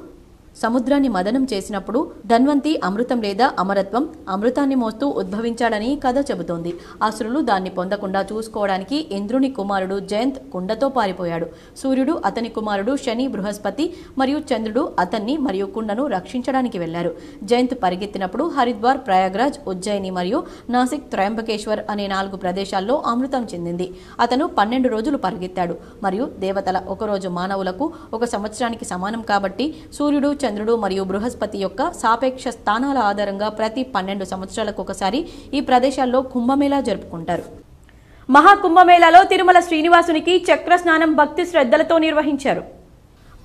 సముద్రాన్ని మదనం చేసినప్పుడు ధన్వంతి అమృతం లేదా అమరత్వం, అమృతాన్ని మోస్తూ ఉద్భవించాడని కథ చెబుతోంది. అసురులు దాన్ని పొందకుండా చూసుకోవడానికి ఇంద్రుని కుమారుడు జయంత్ కుండతో పారిపోయాడు. సూర్యుడు, అతని కుమారుడు శని, బృహస్పతి మరియు చంద్రుడు అతన్ని మరియు కుండను రక్షించడానికి వెళ్లారు. జయంత్ పరిగెత్తినప్పుడు హరిద్వార్, ప్రయాగ్రాజ్, ఉజ్జయిని మరియు నాసిక్, త్రయంబకేశ్వర్ అనే 4 ప్రదేశాల్లో అమృతం చెందింది. అతను 12 రోజులు పరిగెత్తాడు మరియు దేవతల ఒకరోజు మానవులకు 1 సంవత్సరానికి సమానం కాబట్టి సూర్యుడు, చంద్రుడు మరియు బృహస్పతి యొక్క సాపేక్ష స్థానాల ఆధారంగా ప్రతి 12 సంవత్సరాలకు ఒకసారి ఈ ప్రదేశాల్లో కుంభమేళా జరుపుకుంటారు. మహాకుంభమేళాలో తిరుమల శ్రీనివాసునికి చక్ర స్నానం భక్తి శ్రద్ధలతో నిర్వహించారు.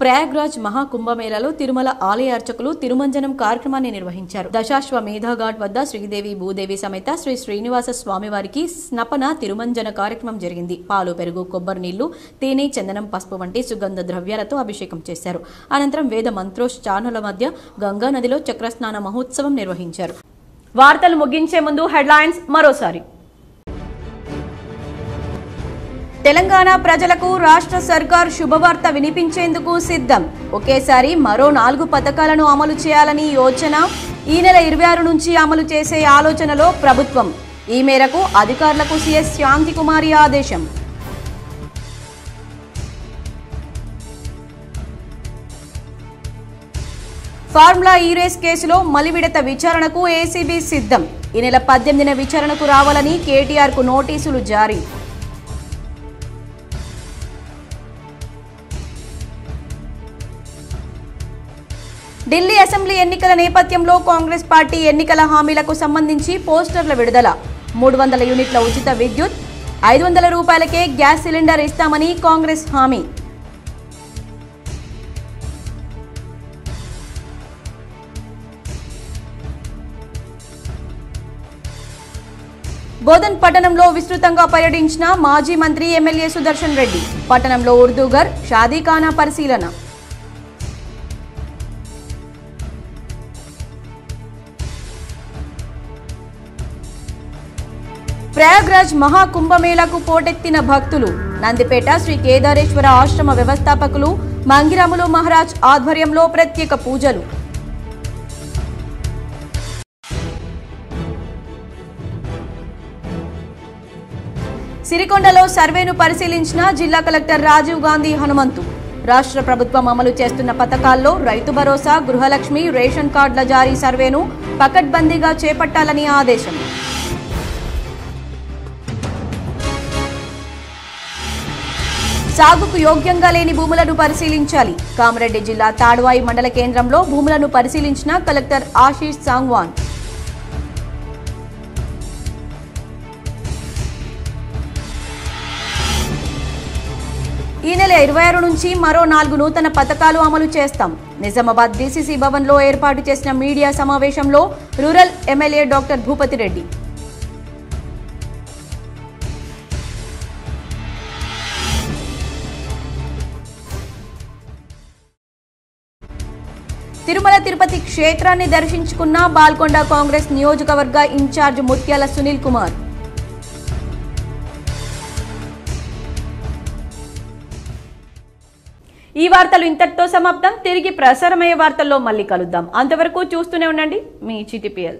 ప్రయాగ్రాజ్ మహాకుంభమేళాలో తిరుమల ఆలయ అర్చకులు తిరుమంజనం కార్యక్రమాన్ని నిర్వహించారు. దశాశ్వమేధ ఘాట్ వద్ద శ్రీదేవి, భూదేవి సమేత శ్రీ శ్రీనివాస స్వామివారికి స్నపన తిరుమంజన కార్యక్రమం జరిగింది. పాలు, పెరుగు, కొబ్బరి నీళ్లు, తేనె, చందనం, పసుపు వంటి సుగంధ ద్రవ్యాలతో అభిషేకం చేశారు. అనంతరం వేద మంత్రోచ్చారణల మధ్య గంగా నదిలో చక్రస్నాన మహోత్సవం నిర్వహించారు. వార్తలు ముగించే ముందు హెడ్లైన్స్ మరోసారి. తెలంగాణ ప్రజలకు రాష్ట్ర సర్కార్ శుభవార్త వినిపించేందుకు సిద్ధం. ఒకేసారి మరో 4 పథకాలను అమలు చేయాలని యోచన. ఈ నెల 26 నుంచి అమలు చేసే ఆలోచనలో ప్రభుత్వం. ఈ మేరకు అధికారులకు సీఎస్ శాంతికుమారి ఆదేశం. ఫార్ములా ఈ రేస్ కేసులో మలివిడత విచారణకు ఏసీబీ సిద్ధం. ఈ నెల 18న విచారణకు రావాలని కేటీఆర్కు నోటీసులు జారీ. ఢిల్లీ అసెంబ్లీ ఎన్నికల నేపథ్యంలో కాంగ్రెస్ పార్టీ ఎన్నికల హామీలకు సంబంధించి పోస్టర్ల విడుదల. 300 యూనిట్ల ఉచిత విద్యుత్, 500 రూపాయలకే గ్యాస్ సిలిండర్ ఇస్తామని కాంగ్రెస్ హామీ. బోధన్ పట్టణంలో విస్తృతంగా పర్యటించిన మాజీ మంత్రి ఎమ్మెల్యే సుదర్శన్ రెడ్డి. పట్టణంలో ఉర్దూగర్, షాదీఖానా పరిశీలన. ప్రయాగ్రాజ్ మహాకుంభమేళాకు పోటెత్తిన భక్తులు. నందిపేట శ్రీ కేదారేశ్వర ఆశ్రమ వ్యవస్థాపకులు మంగిరాములు మహారాజ్ ఆధ్వర్యంలో ప్రత్యేక పూజలు. సిరికొండలో సర్వేను పరిశీలించిన జిల్లా కలెక్టర్ రాజీవ్ గాంధీ హనుమంతు. రాష్ట్ర ప్రభుత్వం అమలు చేస్తున్న పథకాల్లో రైతు భరోసా, గృహలక్ష్మి, రేషన్ కార్డుల జారీ సర్వేను పకడ్బందీగా చేపట్టాలని ఆదేశం. సాగుకు యోగ్యంగా లేని భూములను పరిశీలించాలి. కామారెడ్డి జిల్లా తాడ్వాయి మండల కేంద్రంలో భూములను పరిశీలించిన కలెక్టర్ ఆశీష్ సాంగ్వాన్. ఈ నెల 26 నుంచి మరో 4 నూతన పథకాలు అమలు చేస్తాం. నిజామాబాద్ డీసీసీ భవన్లో ఏర్పాటు చేసిన మీడియా సమావేశంలో rural MLA doctor Bhupathi Reddy. Tirumala Tirupati క్షేత్రాన్ని దర్శించుకున్న బాల్కొండ కాంగ్రెస్ నియోజకవర్గ ఇన్ఛార్జ్ ముత్యాల సునీల్ కుమార్. ఈ వార్తలు ఇంతటితో సమాప్తం. తిరిగి ప్రసారమయ్యే వార్తల్లో మళ్ళీ కలుద్దాం. అంతవరకు చూస్తూనే ఉండండి మీ చిటిపిఎల్.